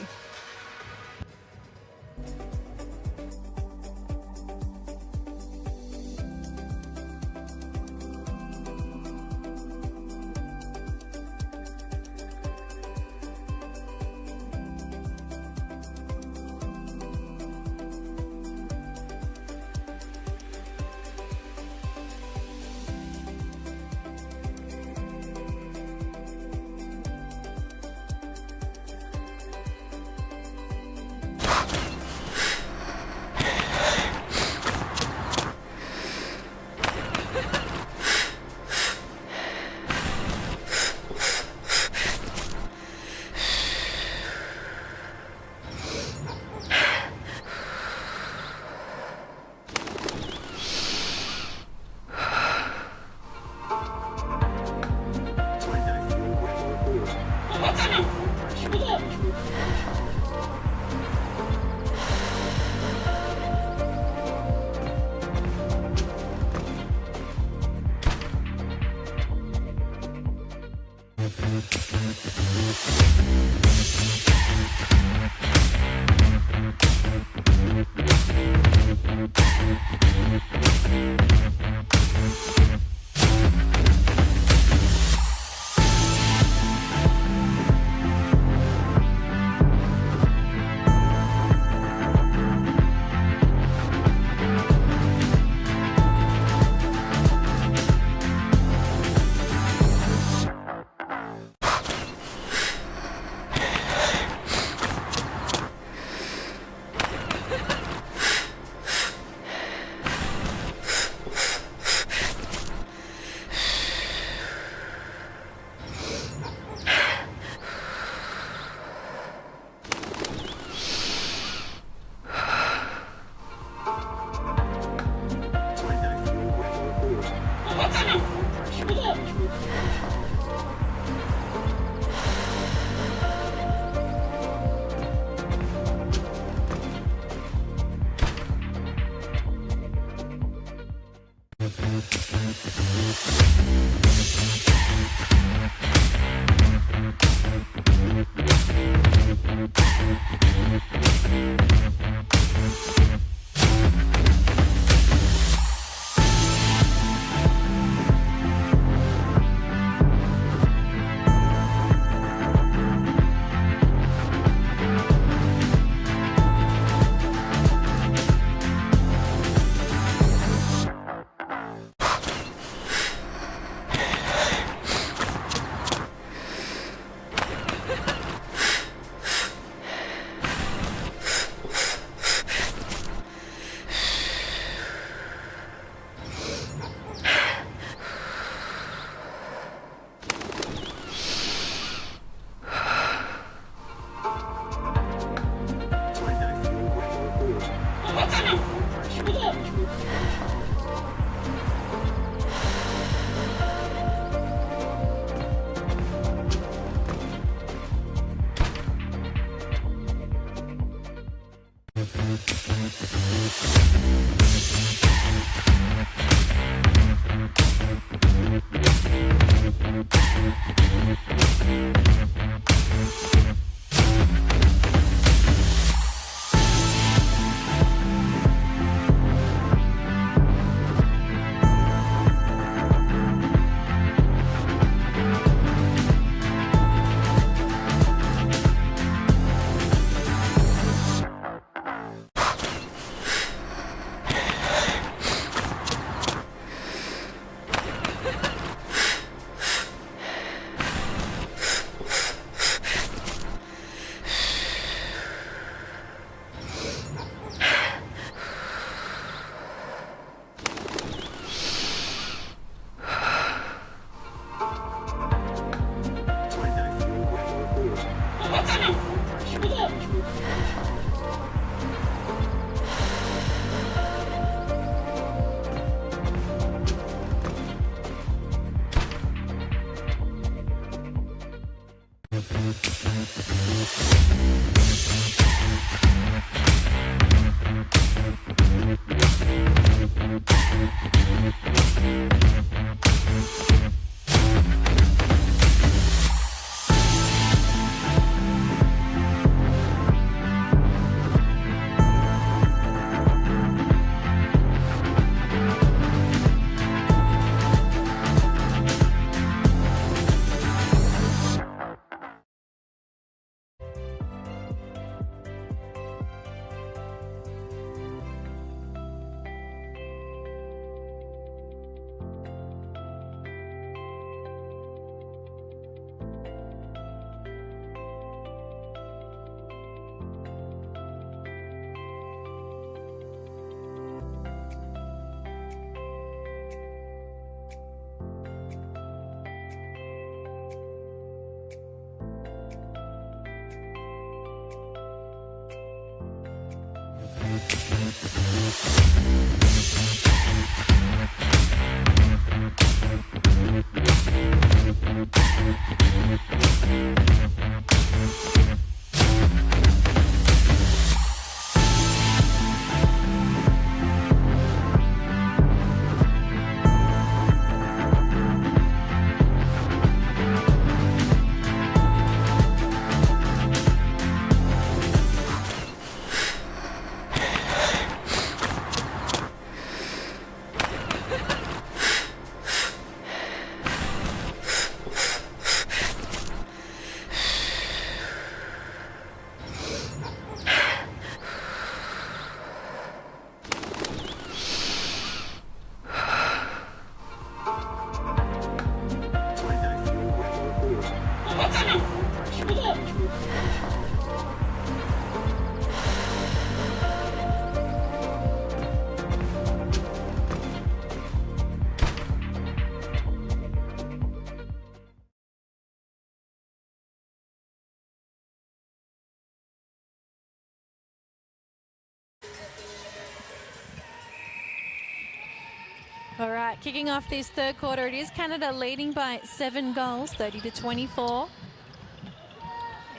All right, kicking off this third quarter, it is Canada leading by 7 goals, 30-24.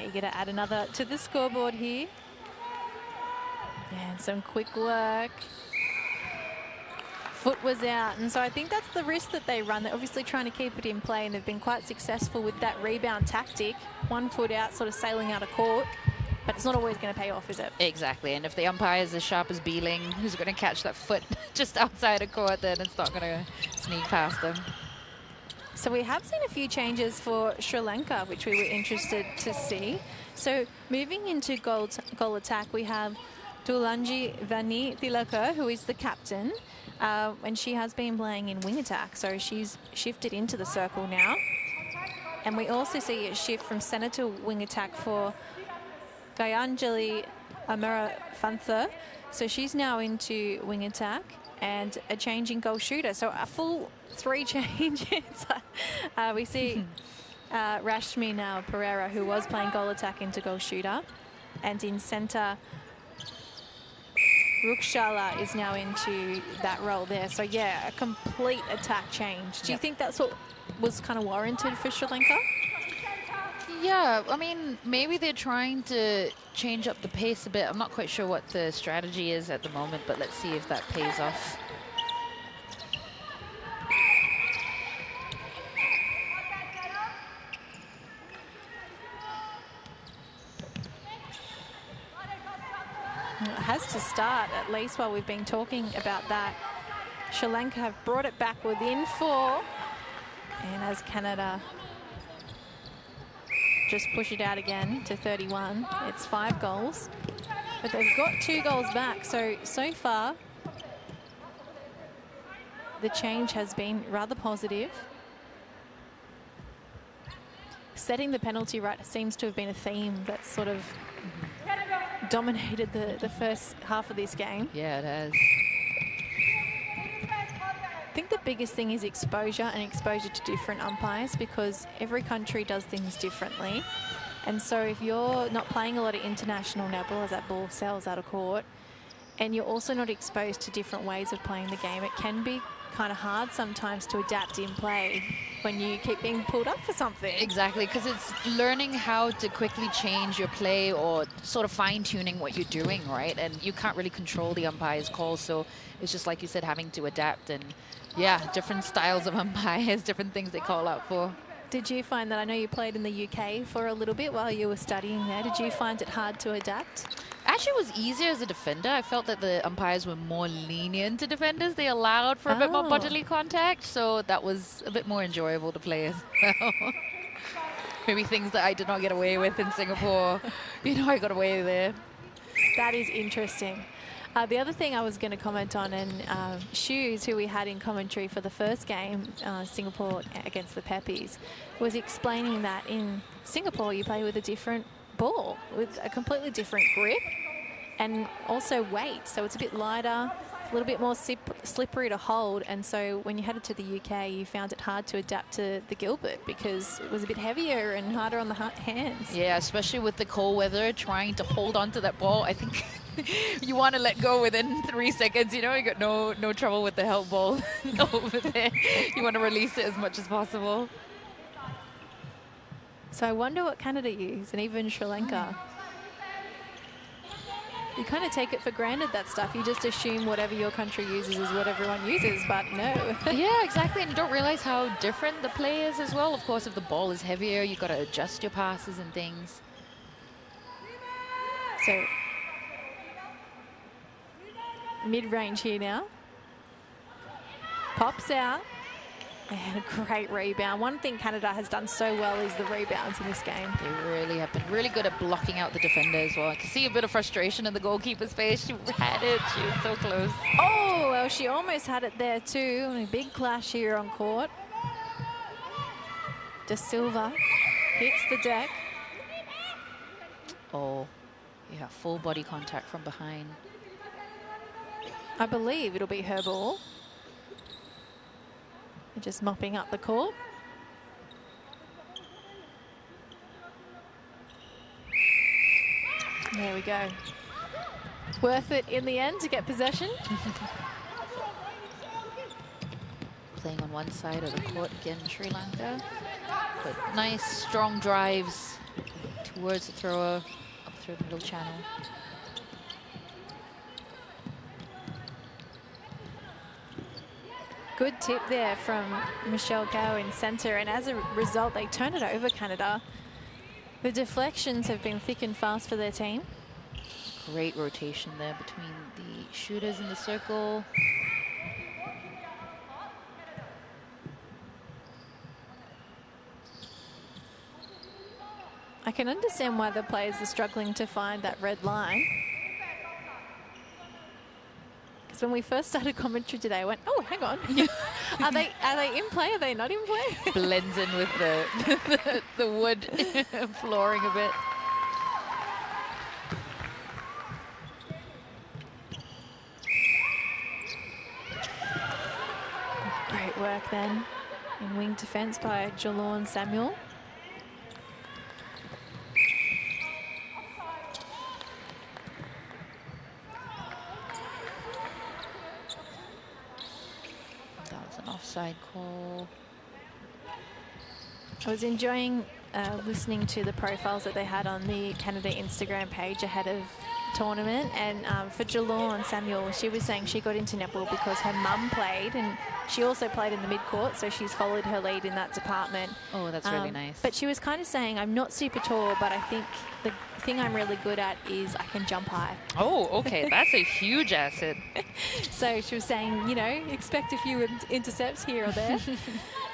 Eager to add another to the scoreboard here. And some quick work. Foot was out, and so I think that's the risk that they run. They're obviously trying to keep it in play, and they've been quite successful with that rebound tactic. 1 foot out, sort of sailing out of court. But it's not always going to pay off, is it? Exactly. And if the umpire is as sharp as Beeling, who's going to catch that foot just outside of court, then it's not going to sneak past them. So we have seen a few changes for Sri Lanka, which we were interested to see. So moving into goal attack, we have Tulanji Vani Tilaka, who is the captain, and she has been playing in wing attack. So she's shifted into the circle now. And we also see a shift from center to wing attack for Gayanjali Amarafantha. So she's now into wing attack and a change in goal shooter. So a full 3 changes. We see Rashmi now Pereira, who was playing goal attack, into goal shooter. And in centre, Rukshala is now into that role there. So, yeah, a complete attack change. Do you think that's what was kind of warranted for Sri Lanka? Yeah, I mean, maybe they're trying to change up the pace a bit. I'm not quite sure what the strategy is at the moment, but let's see if that pays off. It has to start, at least while we've been talking about that. Sri Lanka have brought it back within 4. And as Canada just push it out again to 31, it's 5 goals. But they've got 2 goals back. So far, the change has been rather positive. Setting the penalty right seems to have been a theme that's sort of dominated the first half of this game. Yeah, it has. I think the biggest thing is exposure and exposure to different umpires, because every country does things differently. And so if you're not playing a lot of international netball as that ball sails out of court, and you're also not exposed to different ways of playing the game, it can be kind of hard sometimes to adapt in play when you keep being pulled up for something. Exactly, because it's learning how to quickly change your play or sort of fine-tuning what you're doing, right? And you can't really control the umpire's calls, so it's just like you said, having to adapt. And yeah, different styles of umpires, different things they call out for. Did you find that, I know you played in the UK for a little bit while you were studying there, did you find it hard to adapt? Actually, it was easier as a defender. I felt that the umpires were more lenient to defenders. They allowed for a bit more bodily contact, so that was a bit more enjoyable to play as well. Maybe things that I did not get away with in Singapore, you know, I got away there. That is interesting. The other thing I was going to comment on, and Shoes, who we had in commentary for the first game, Singapore against the Peppies, was explaining that in Singapore you play with a different ball, with a completely different grip and also weight. So it's a bit lighter, a little bit more slippery to hold. And so when you headed to the UK, you found it hard to adapt to the Gilbert because it was a bit heavier and harder on the hands. Yeah, especially with the cold weather, trying to hold on to that ball. I think you want to let go within 3 seconds. You know, you got no trouble with the help ball over there. You want to release it as much as possible. So I wonder what Canada use, and even Sri Lanka. You kind of take it for granted, that stuff. You just assume whatever your country uses is what everyone uses, but no. Yeah, exactly. And you don't realize how different the play is as well. Of course, if the ball is heavier, you've got to adjust your passes and things. So mid-range here now. Pops out. And a great rebound. One thing Canada has done so well is the rebounds in this game. They really have been really good at blocking out the defender as well. I can see a bit of frustration in the goalkeeper's face. She had it. She was so close. Oh, well, she almost had it there too. A big clash here on court. De Silva hits the deck. Oh, yeah, full body contact from behind. I believe it'll be her ball. Just mopping up the court. There we go. Worth it in the end to get possession. Playing on one side of the court again, Sri Lanka. But nice, strong drives towards the thrower, up through the middle channel. Good tip there from Michelle Gao in centre, and as a result, they turn it over, Canada. The deflections have been thick and fast for their team. Great rotation there between the shooters in the circle. I can understand why the players are struggling to find that red line. When we first started commentary today, I went, oh, hang on. Are they in play? Are they not in play? Blends in with the wood flooring a bit. Great work then in wing defence by Jolorn Samuel. offside call. I was enjoying listening to the profiles that they had on the Canada Instagram page ahead of the tournament, and for Geelong, Samuel, she was saying she got into netball because her mum played, and she also played in the mid-court, so she's followed her lead in that department. Oh, that's really nice. But she was kind of saying, I'm not super tall, but I think the thing I'm really good at is I can jump high. Oh, okay. That's a huge asset. So she was saying, you know, expect a few intercepts here or there.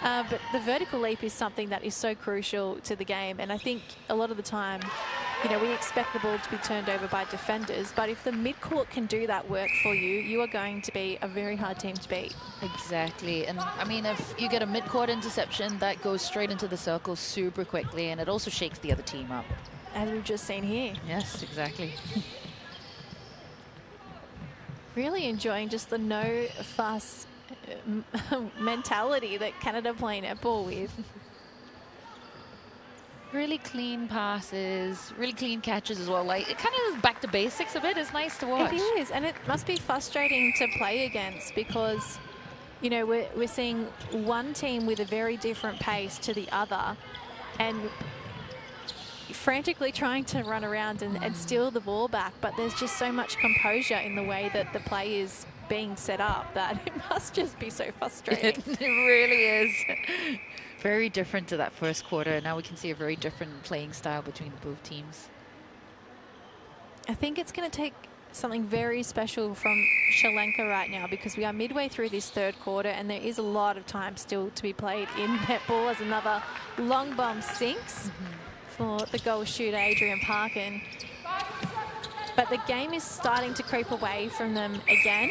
But the vertical leap is something that is so crucial to the game. And I think a lot of the time, you know, we expect the ball to be turned over by defenders. But if the mid-court can do that work for you, you are going to be a very hard team to beat. Exactly. And I mean, if you get a mid-court interception, that goes straight into the circle super quickly. And it also shakes the other team up. As we've just seen here. Yes, exactly. Really enjoying just the no fuss mentality that Canada play netball with. Really clean passes, really clean catches as well. Like, it kind of is back to basics a bit. It's nice to watch. It is, and it must be frustrating to play against because, you know, we're seeing one team with a very different pace to the other and frantically trying to run around and steal the ball back, but there's just so much composure in the way that the play is being set up that it must just be so frustrating. It really is. Very different to that first quarter. Now we can see a very different playing style between both teams. I think it's going to take something very special from Sri Lanka right now because we are midway through this third quarter and there is a lot of time still to be played in netball as another long bomb sinks for the goal shooter Adrian Parkin. But the game is starting to creep away from them again.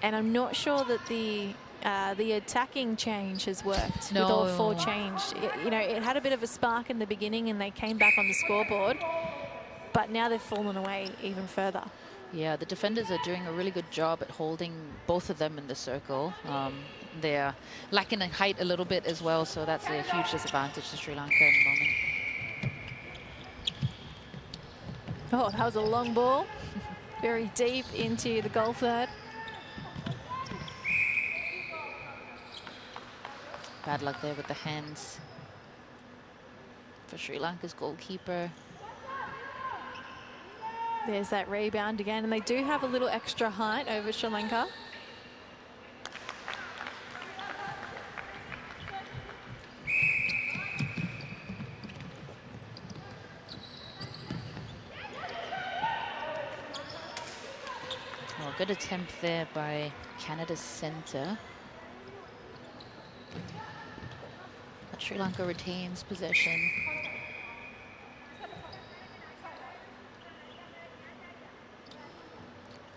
And I'm not sure that the attacking change has worked with all four changed. You know, it had a bit of a spark in the beginning and they came back on the scoreboard. But now they've fallen away even further. Yeah, the defenders are doing a really good job at holding both of them in the circle. They're lacking in height a little bit as well, so that's a huge disadvantage to Sri Lanka in the moment. Oh, that was a long ball. Very deep into the goal third. Bad luck there with the hands for Sri Lanka's goalkeeper. There's that rebound again, and they do have a little extra height over Sri Lanka. Well, good attempt there by Canada's centre. But Sri Lanka retains possession.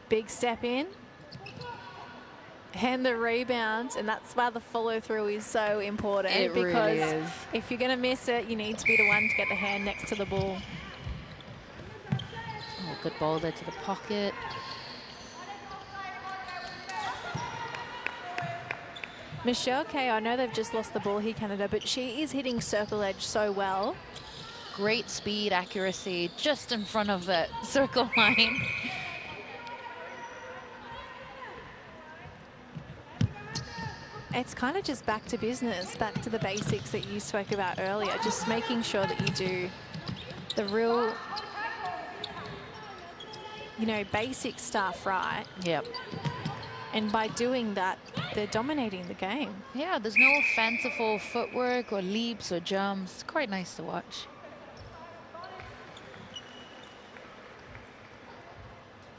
Big step in. And the rebound, and that's why the follow-through is so important. It because really is. If you're going to miss it, you need to be the one to get the hand next to the ball. Oh, good ball there to the pocket. Michelle Kay, I know they've just lost the ball here, Canada, but she is hitting circle edge so well. Great speed, accuracy, just in front of that circle line. It's kind of just back to business, back to the basics that you spoke about earlier, just making sure that you do the real, you know, basic stuff right. Yep. And by doing that, they're dominating the game. Yeah, there's no fanciful footwork or leaps or jumps. It's quite nice to watch.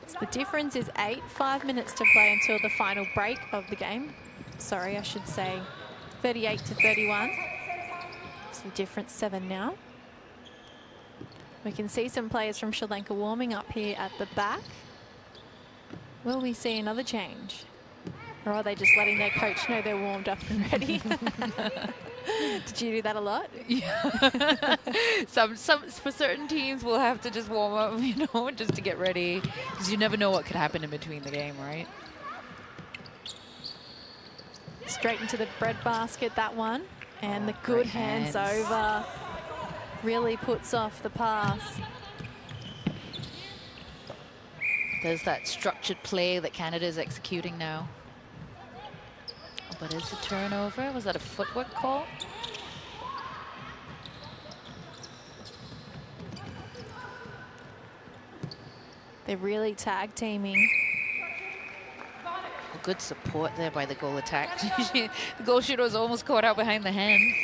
So the difference is 8, 5 minutes to play until the final break of the game. Sorry, I should say 38 to 31. So the difference 7 now. We can see some players from Sri Lanka warming up here at the back. Will we see another change? Or are they just letting their coach know they're warmed up and ready? Did you do that a lot? Yeah. some for certain teams will have to just warm up, you know, just to get ready, because you never know what could happen in between the game, right? Straight into the bread basket, that one. And the good hands over really puts off the pass. There's that structured play that Canada is executing now. But it's a turnover. Was that a footwork call? They're really tag teaming. Good support there by the goal attack. The goal shooter was almost caught out behind the hands.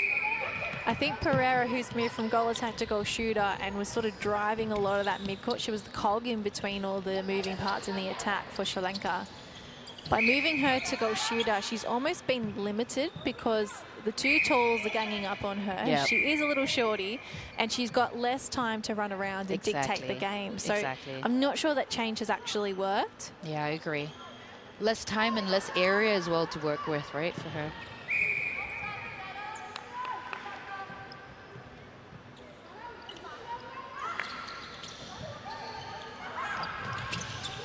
I think Pereira, who's moved from goal attack to goal shooter and was sort of driving a lot of that mid-court, she was the cog in between all the moving parts in the attack for Sri Lanka. By moving her to goal shooter, she's almost been limited because the two talls are ganging up on her. Yep. She is a little shorty, and she's got less time to run around and dictate the game. So I'm not sure that change has actually worked. Yeah, I agree. Less time and less area as well to work with, right, for her.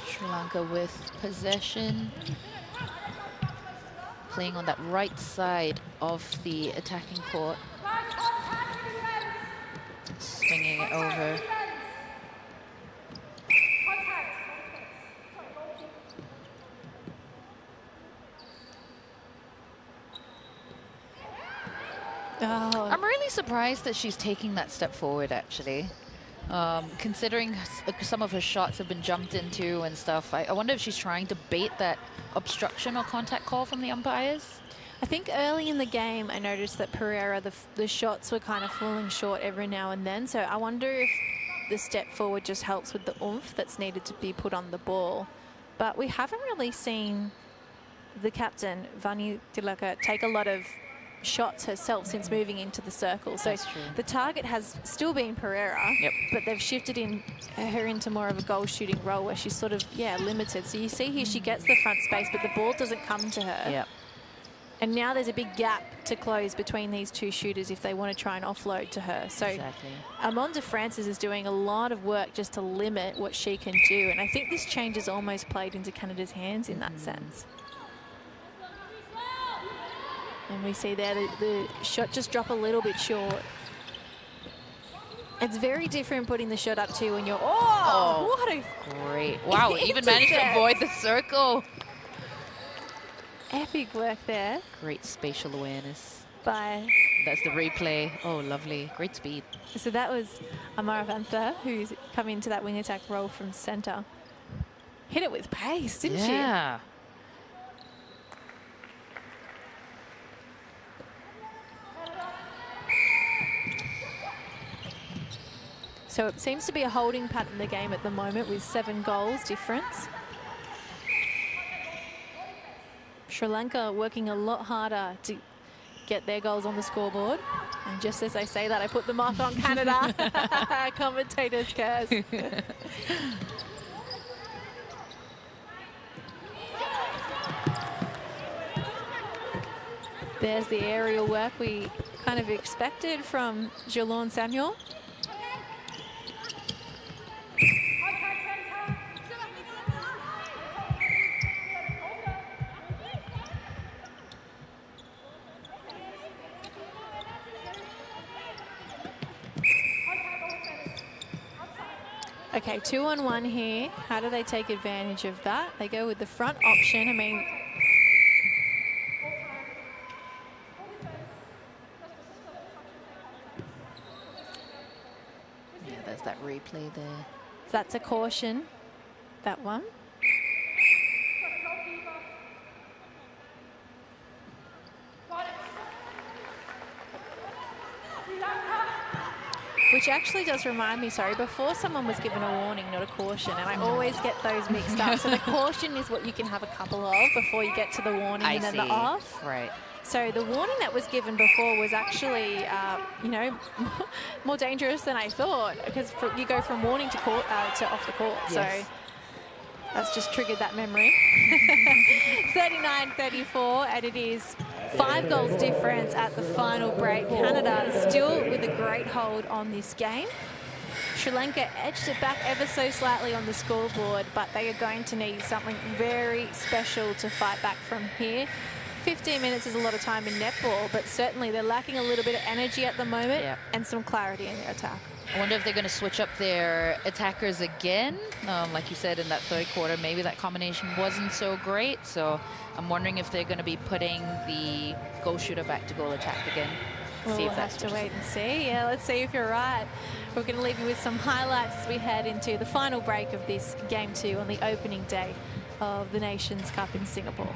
Sri Lanka with possession. Playing on that right side of the attacking court. Swinging it over. Oh. I'm really surprised that she's taking that step forward, actually. Considering some of her shots have been jumped into and stuff, I wonder if she's trying to bait that obstruction or contact call from the umpires. I think early in the game, I noticed that Pereira, the shots were kind of falling short every now and then. So I wonder if the step forward just helps with the oomph that's needed to be put on the ball. But we haven't really seen the captain, Vani Tilaka, take a lot of shots herself since moving into the circle. So the target has still been Pereira, but they've shifted her into more of a goal shooting role where she's sort of, limited. So you see here she gets the front space, but the ball doesn't come to her. And now there's a big gap to close between these two shooters if they want to try and offload to her. So Amanda Francis is doing a lot of work just to limit what she can do. And I think this change has almost played into Canada's hands in that sense. And we see there the shot just drop a little bit short. It's very different putting the shot up too when you're, what a great, wow, even managed to avoid the circle. Epic work there. Great spatial awareness. By that's the replay. Oh, lovely. Great speed. So that was Amaravantha, who's come into that wing attack role from centre. Hit it with pace, didn't she? Yeah. So it seems to be a holding pattern in the game at the moment with 7 goals difference. Sri Lanka working a lot harder to get their goals on the scoreboard. And just as I say that, I put the mark on Canada. Commentators curse. There's the aerial work we kind of expected from Jalon Samuel. Okay, 2-on-1 here. How do they take advantage of that? They go with the front option. I mean, yeah, there's that replay there. That's a caution, that one. Which actually does remind me, sorry, before someone was given a warning, not a caution, and I always get those mixed up. So the caution is what you can have a couple of before you get to the warning and then the off. Right. So the warning that was given before was actually, you know, more dangerous than I thought, because you go from warning to off the court. Yes. So that's just triggered that memory. 39-34, and it is 5 goals difference at the final break. Canada still with a great hold on this game. Sri Lanka edged it back ever so slightly on the scoreboard, but they are going to need something very special to fight back from here. 15 minutes is a lot of time in netball, but certainly they're lacking a little bit of energy at the moment and some clarity in their attack. I wonder if they're going to switch up their attackers again. Like you said, in that third quarter, maybe that combination wasn't so great. So I'm wondering if they're going to be putting the goal shooter back to goal attack again. We'll have to wait and see. Yeah, let's see if you're right. We're going to leave you with some highlights as we head into the final break of this Game 2 on the opening day of the Nations Cup in Singapore.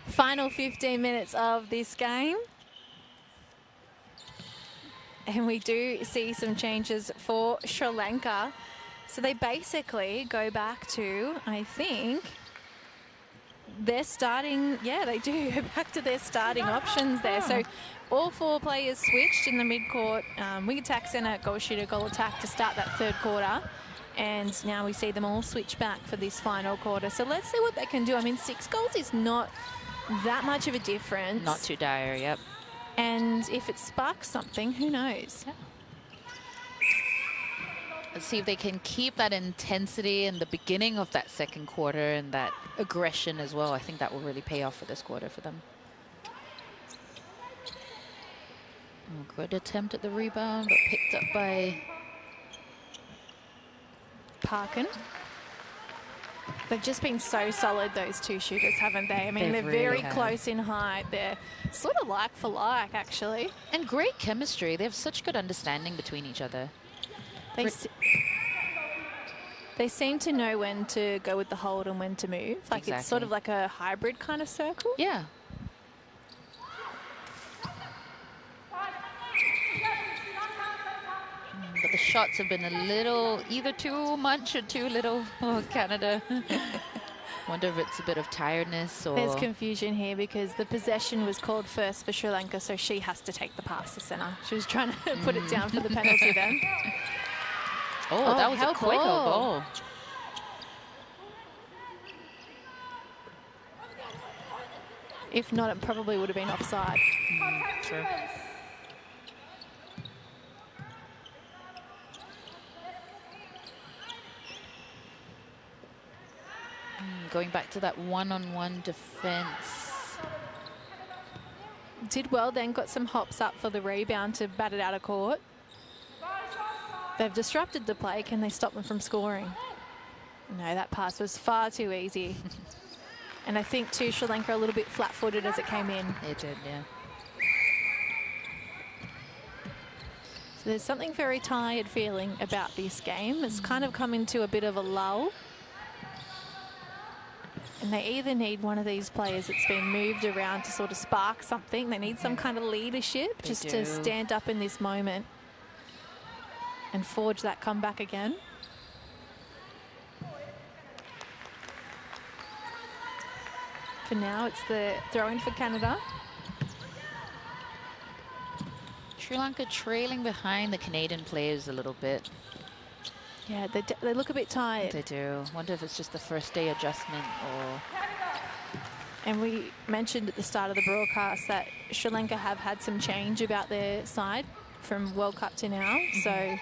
Final 15 minutes of this game. And we do see some changes for Sri Lanka. So they basically go back to, I think, their starting, yeah, they do go back to their starting options there. So all four players switched in the mid-court, wing attack, centre, goal shooter, goal attack to start that third quarter. And now we see them all switch back for this final quarter. So let's see what they can do. I mean, 6 goals is not that much of a difference. Not too dire, yep. And if it sparks something, who knows? Yeah. Let's see if they can keep that intensity in the beginning of that second quarter and that aggression as well. I think that will really pay off for this quarter for them. Oh, good attempt at the rebound, but picked up by Parkin. They've just been so solid, those two shooters, haven't they? I mean, they're really very close in height. They're sort of like for like, actually. And great chemistry. They have such good understanding between each other. They seem to know when to go with the hold and when to move. Like it's sort of like a hybrid kind of circle. Yeah. But the shots have been a little, either too much or too little for Canada. Wonder if it's a bit of tiredness or... There's confusion here because the possession was called first for Sri Lanka, so she has to take the pass to centre. She was trying to put it down for the penalty then. Oh, that was a quick goal. If not, it probably would have been offside. True. Going back to that one-on-one defense. Did well then, got some hops up for the rebound to bat it out of court. They've disrupted the play. Can they stop them from scoring? No, that pass was far too easy. And I think, too, Sri Lanka a little bit flat-footed as it came in. It did, yeah. So there's something very tired feeling about this game. It's kind of come into a bit of a lull. And they either need one of these players that's been moved around to sort of spark something. They need some kind of leadership just to stand up in this moment and forge that comeback again. For now, it's the throw-in for Canada. Sri Lanka trailing behind the Canadian players a little bit. Yeah, they look a bit tired. They do. Wonder if it's just the first day adjustment or... And we mentioned at the start of the broadcast that Sri Lanka have had some change about their side from World Cup to now. So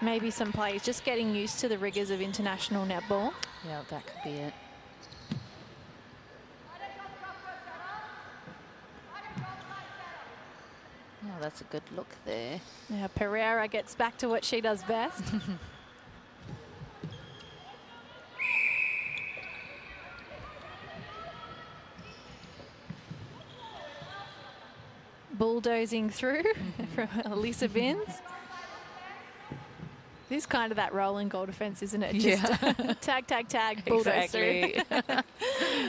maybe some players just getting used to the rigours of international netball. Yeah, that could be it. Oh, that's a good look there. Now Pereira gets back to what she does best. Bulldozing through from Elisa Binns. This is kind of that rolling goal defence, isn't it? Just tag, tag, tag, bulldoze through.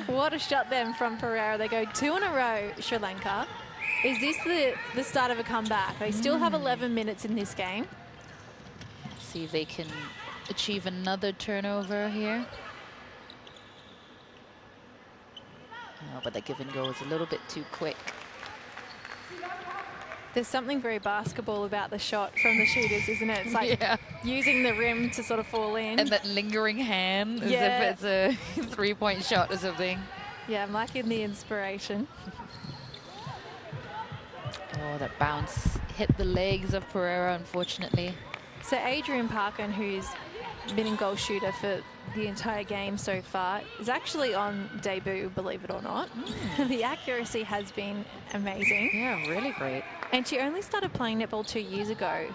What a shot then from Pereira. They go 2 in a row, Sri Lanka. Is this the start of a comeback? They still have 11 minutes in this game. See if they can achieve another turnover here. Oh, but that give and go is a little bit too quick. There's something very basketball about the shot from the shooters, isn't it? It's like using the rim to sort of fall in. And that lingering hand as if it's a 3-point shot or something. Yeah, I'm liking the inspiration. Oh, that bounce hit the legs of Pereira, unfortunately. So Adrian Parkin, who's been in goal shooter for the entire game so far, is actually on debut, believe it or not. The accuracy has been amazing. Yeah, really great. And she only started playing netball 2 years ago.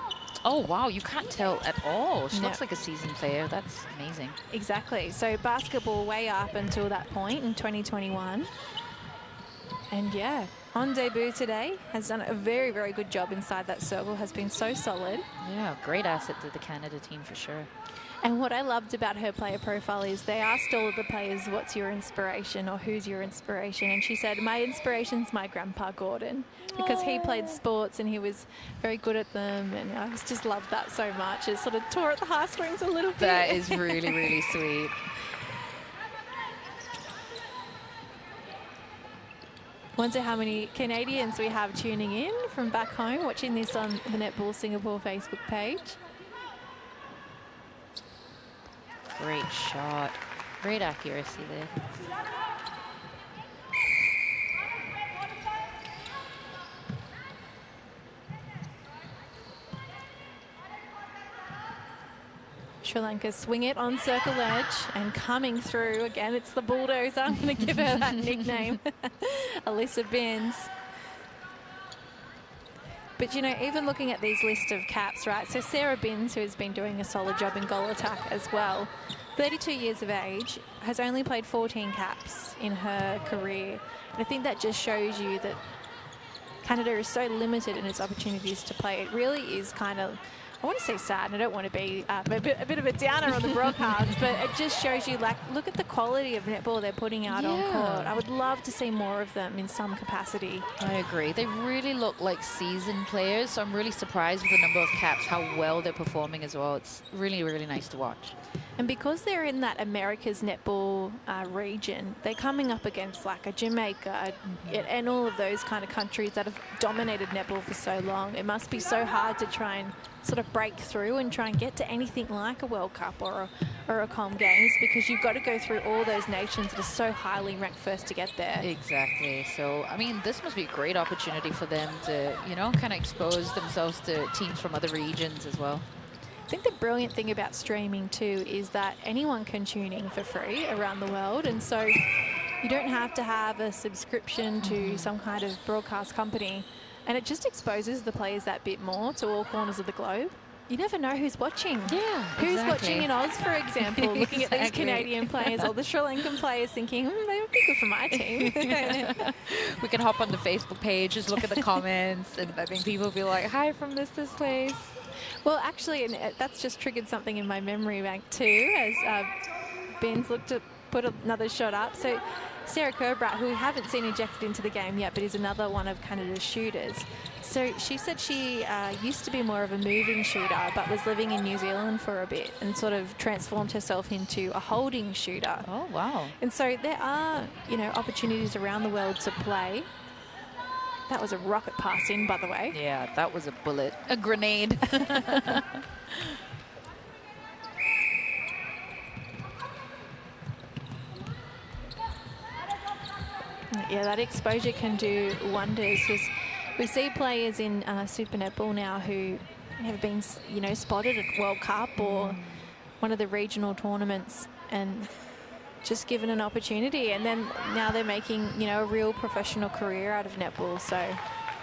Oh, wow, you can't tell at all. She looks like a seasoned player. That's amazing. Exactly. So basketball way up until that point in 2021. And yeah, on debut today, has done a very, very good job inside that circle, has been so solid. Yeah, great asset to the Canada team for sure. And what I loved about her player profile is they asked all of the players, what's your inspiration or who's your inspiration? And she said, my inspiration's my grandpa Gordon, because he played sports and he was very good at them. And I just loved that so much. It sort of tore at the heartstrings a little bit. That is really, really sweet. Wonder how many Canadians we have tuning in from back home, watching this on the Netball Singapore Facebook page. Great shot. Great accuracy there. Sri Lanka swing it on circle edge and coming through. Again, it's the bulldozer. I'm going to give her that nickname. Alyssa Binns. But, you know, even looking at these list of caps, right? So Sarah Binns, who has been doing a solid job in goal attack as well, 32 years of age, has only played 14 caps in her career. And I think that just shows you that Canada is so limited in its opportunities to play. It really is kind of I want to say sad, and I don't want to be a bit of a downer on the broadcast, but it just shows you, like, look at the quality of netball they're putting out on court. I would love to see more of them in some capacity. I agree. They really look like seasoned players, so I'm really surprised with the number of caps, how well they're performing as well. It's really, really nice to watch. And because they're in that America's netball region, they're coming up against like a Jamaica and all of those kind of countries that have dominated netball for so long. It must be so hard to try and sort of break through and try and get to anything like a World Cup or a Com Games, because you've got to go through all those nations that are so highly ranked first to get there. Exactly. So, I mean, this must be a great opportunity for them to, you know, kind of expose themselves to teams from other regions as well. I think the brilliant thing about streaming too is that anyone can tune in for free around the world, and so you don't have to have a subscription to some kind of broadcast company, and it just exposes the players that bit more to all corners of the globe. You never know who's watching. Yeah, who's watching in Oz, for example, looking at these Canadian players or the Sri Lankan players thinking, they would be good for my team. We can hop on the Facebook page, just look at the comments, and I think people will be like, hi from this place. Well, actually, and that's just triggered something in my memory bank too, as Ben's looked to put another shot up. So Sarah Kerbrat, who we haven't seen injected into the game yet, but is another one of Canada's shooters. So she said she used to be more of a moving shooter, but was living in New Zealand for a bit and sort of transformed herself into a holding shooter. Oh, wow. And so there are, you know, opportunities around the world to play. That was a rocket pass in, by the way. Yeah, that was a bullet. A grenade. Yeah, that exposure can do wonders. We see players in Super Netball now who have been, you know, spotted at World Cup or one of the regional tournaments and just given an opportunity, and then now they're making, you know, a real professional career out of netball. So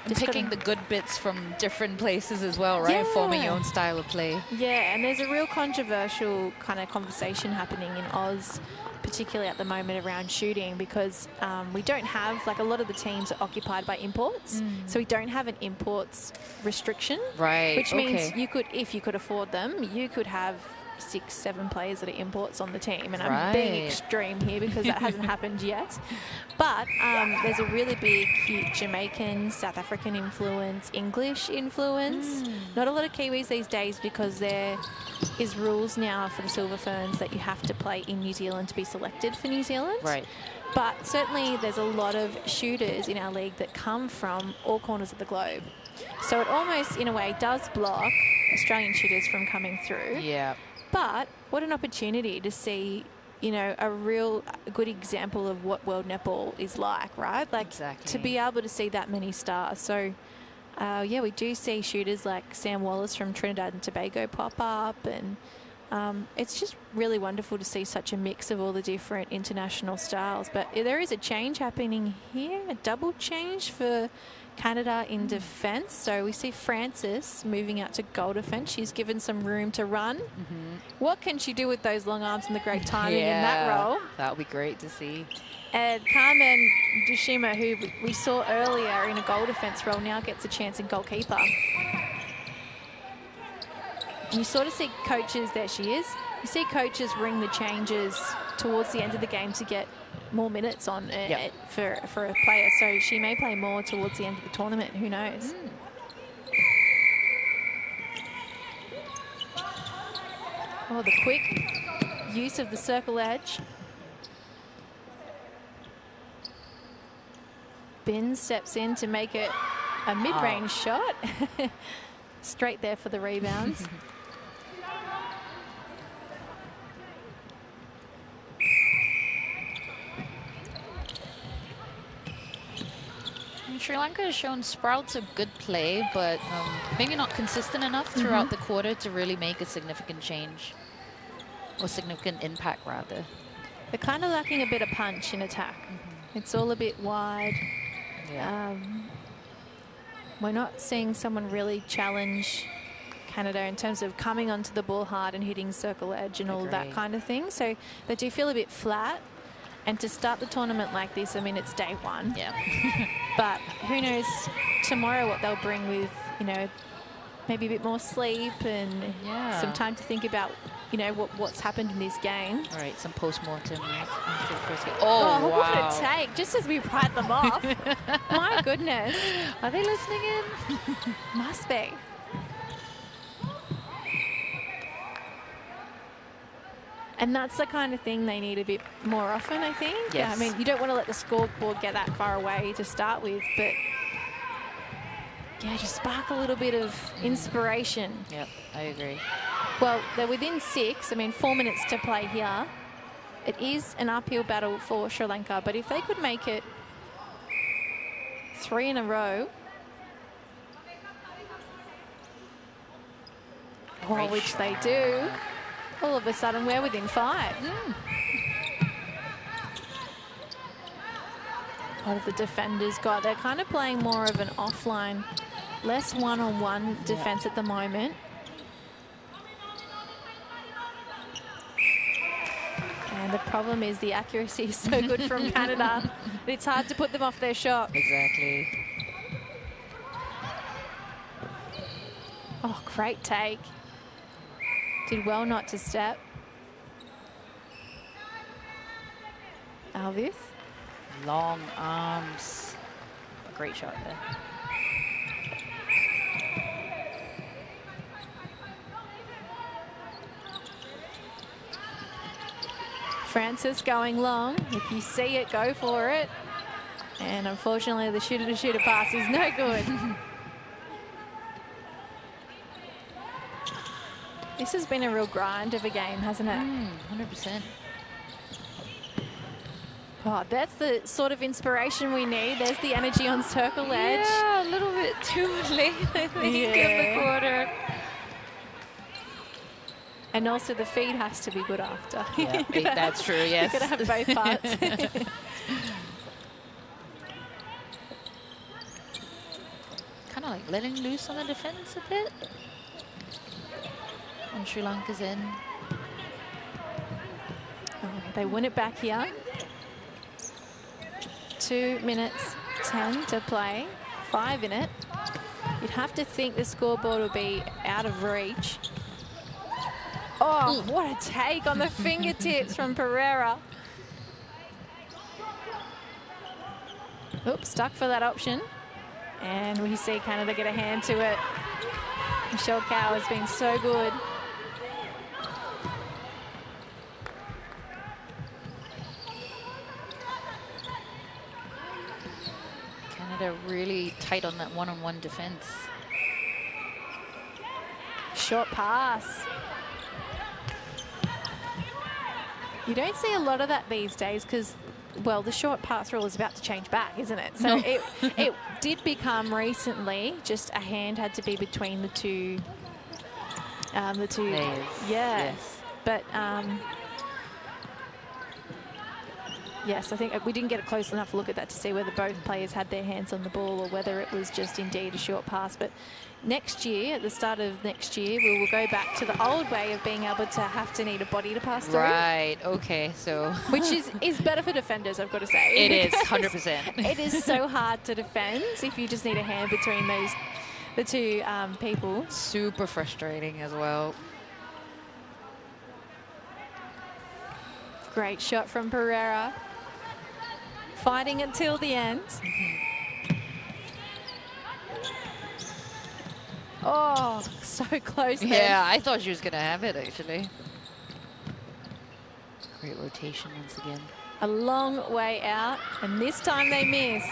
just picking the good bits from different places as well, right? Yeah. Forming your own style of play. Yeah, and there's a real controversial kind of conversation happening in Oz, particularly at the moment around shooting, because we don't have, like, a lot of the teams are occupied by imports, so we don't have an imports restriction, right? Which means you could, if you could afford them, you could have 6-7 players that are imports on the team, and I'm being extreme here because that hasn't happened yet. But there's a really big Jamaican, South African influence, English influence. Not a lot of Kiwis these days, because there is rules now for the Silver Ferns that you have to play in New Zealand to be selected for New Zealand. Right. But certainly there's a lot of shooters in our league that come from all corners of the globe. So it almost, in a way, does block Australian shooters from coming through. Yeah. But what an opportunity to see, you know, a real good example of what World Netball is like, right? Like, to be able to see that many stars. So, yeah, we do see shooters like Sam Wallace from Trinidad and Tobago pop up, and it's just really wonderful to see such a mix of all the different international styles. But there is a change happening here, a double change for Canada in defence. So we see Frances moving out to goal defence. She's given some room to run. What can she do with those long arms and the great timing in that role? That would be great to see. And Carmen Dushima, who we saw earlier in a goal defence role, now gets a chance in goalkeeper. And you sort of see coaches, there she is, you see coaches ring the changes towards the end of the game to get more minutes on it for a player. So she may play more towards the end of the tournament, who knows. Oh, the quick use of the circle edge. Ben steps in to make it a mid-range shot. Straight there for the rebounds. Sri Lanka has shown sprouts of good play, but maybe not consistent enough throughout the quarter to really make a significant change, or significant impact, rather. They're kind of lacking a bit of punch in attack. It's all a bit wide. We're not seeing someone really challenge Canada in terms of coming onto the ball hard and hitting circle edge and all that kind of thing. So they do feel a bit flat. And to start the tournament like this, I mean, it's day one. Yeah. But who knows tomorrow what they'll bring with, you know, maybe a bit more sleep and some time to think about, you know, what's happened in this game. All right, some post-mortem, right? After the first game. Oh, wow. what a take, just as we write them off. My goodness. Are they listening in? Must be. And that's the kind of thing they need a bit more often, I think. Yes. I mean, you don't want to let the scoreboard get that far away to start with, but yeah, just spark a little bit of inspiration. Yep, I agree. Well, they're within 6. I mean, 4 minutes to play here. It is an uphill battle for Sri Lanka, but if they could make it 3 in a row, which they do, all of a sudden we're within 5. A lot of the defenders they're kind of playing more of an offline, less one-on-one defense at the moment. And the problem is the accuracy is so good from Canada. It's hard to put them off their shot. Exactly. Oh, great take. Did well not to step. Alvis. Long arms. Great shot there. Francis going long. If you see it, go for it. And unfortunately, the shooter-to-shooter pass is no good. This has been a real grind of a game, hasn't it? 100%. Oh, that's the sort of inspiration we need. There's the energy on circle edge. Yeah, a little bit too late, I think, in the quarter. And also the feed has to be good after. Yeah, that's true, yes. You've got to have both parts. Kind of like letting loose on the defense a bit. On Sri Lanka's end. Oh, they win it back here. 2 minutes 10 to play. 5 in it. You'd have to think the scoreboard will be out of reach. Oh, what a take on the fingertips from Pereira. Oops, stuck for that option. And we see Canada get a hand to it. Michelle Cow has been so good. Canada really tight on that one-on-one defense. Short pass. You don't see a lot of that these days because, well, the short pass rule is about to change back, isn't it? So it did become recently just a hand had to be between the two. Layers. Yeah. Yes. But yes, I think we didn't get a close enough look at that to see whether both players had their hands on the ball or whether it was just indeed a short pass. But next year, at the start of next year, we will go back to the old way of being able to have to need a body to pass through. Right, okay, so. Which is better for defenders, I've got to say. It is, 100%. It is so hard to defend if you just need a hand between the two people. Super frustrating as well. Great shot from Pereira. Fighting until the end. Oh, so close there. Yeah, I thought she was going to have it, actually. Great rotation once again. A long way out, and this time they miss.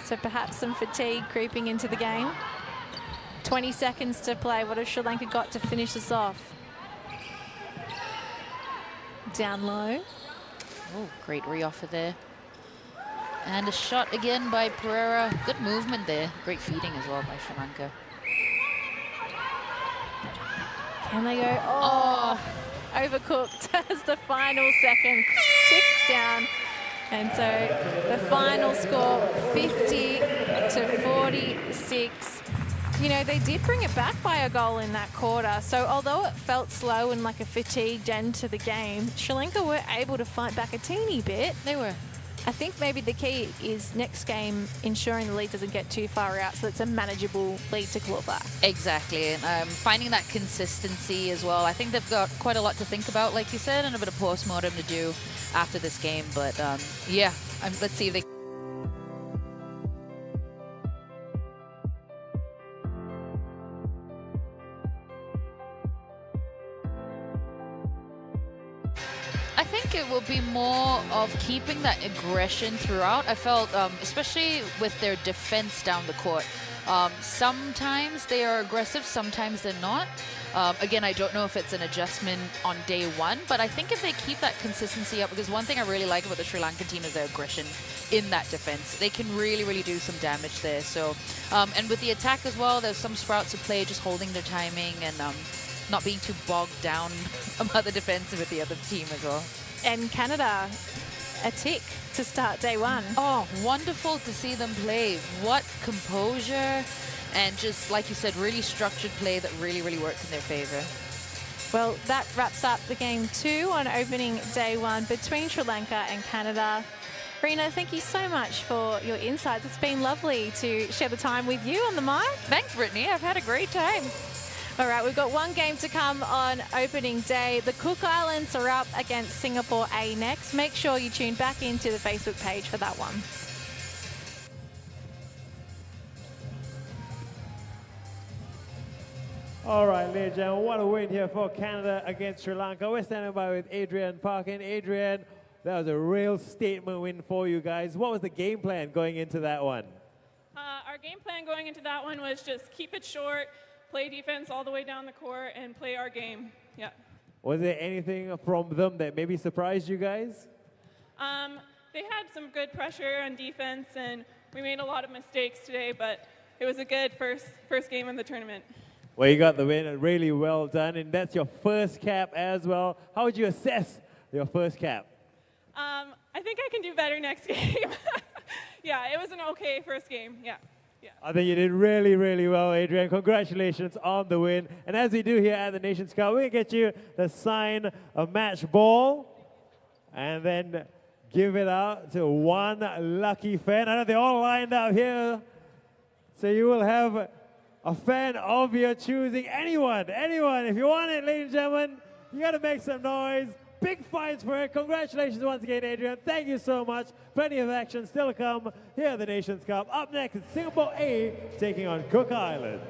So perhaps some fatigue creeping into the game. 20 seconds to play. What has Sri Lanka got to finish this off? Down low. Oh, great re-offer there. And a shot again by Pereira. Good movement there. Great feeding as well by Sri Lanka. Can they go? Oh, overcooked as the final second ticks down. And so the final score, 50 to 46. You know, they did bring it back by a goal in that quarter. So although it felt slow and like a fatigued end to the game, Sri Lanka were able to fight back a teeny bit. They were. I think maybe the key is next game ensuring the lead doesn't get too far out, so it's a manageable lead to claw back. Exactly. Finding that consistency as well. I think they've got quite a lot to think about, like you said, and a bit of post-mortem to do after this game. But yeah, let's see if they... I think it will be more of keeping that aggression throughout. I felt, especially with their defense down the court, sometimes they are aggressive, sometimes they're not. Again, I don't know if it's an adjustment on day one, but I think if they keep that consistency up, because one thing I really like about the Sri Lankan team is their aggression in that defense. They can really, really do some damage there. So, and with the attack as well, there's some sprouts who play just holding their timing and not being too bogged down about the defense with the other team as well. And Canada, a tick to start day one. Oh, wonderful to see them play. What composure and just, like you said, really structured play that really, really works in their favor. Well, that wraps up the game 2 on opening day 1 between Sri Lanka and Canada. Rena, thank you so much for your insights. It's been lovely to share the time with you on the mic. Thanks, Brittany. I've had a great time. All right, we've got one game to come on opening day. The Cook Islands are up against Singapore A next. Make sure you tune back into the Facebook page for that one. All right, ladies and gentlemen, what a win here for Canada against Sri Lanka. We're standing by with Adrian Parkin. Adrian, that was a real statement win for you guys. What was the game plan going into that one? Our game plan going into that one was just keep it short, play defense all the way down the court, and play our game. Yeah. Was there anything from them that maybe surprised you guys? They had some good pressure on defense, and we made a lot of mistakes today, but it was a good first game of the tournament. Well, you got the win, and really well done, and that's your first cap as well. How would you assess your first cap? I think I can do better next game. Yeah, it was an okay first game. Yeah. I think you did really, really well, Adrian. Congratulations on the win. And as we do here at the Nations Cup, we're going to get you to sign a match ball and then give it out to one lucky fan. I know they're all lined up here. So you will have a fan of your choosing. Anyone. If you want it, ladies and gentlemen, you got to make some noise. Big fights for it. Congratulations once again, Adrian. Thank you so much. Plenty of action still to come here at the Nations Cup. Up next, it's Singapore A taking on Cook Islands.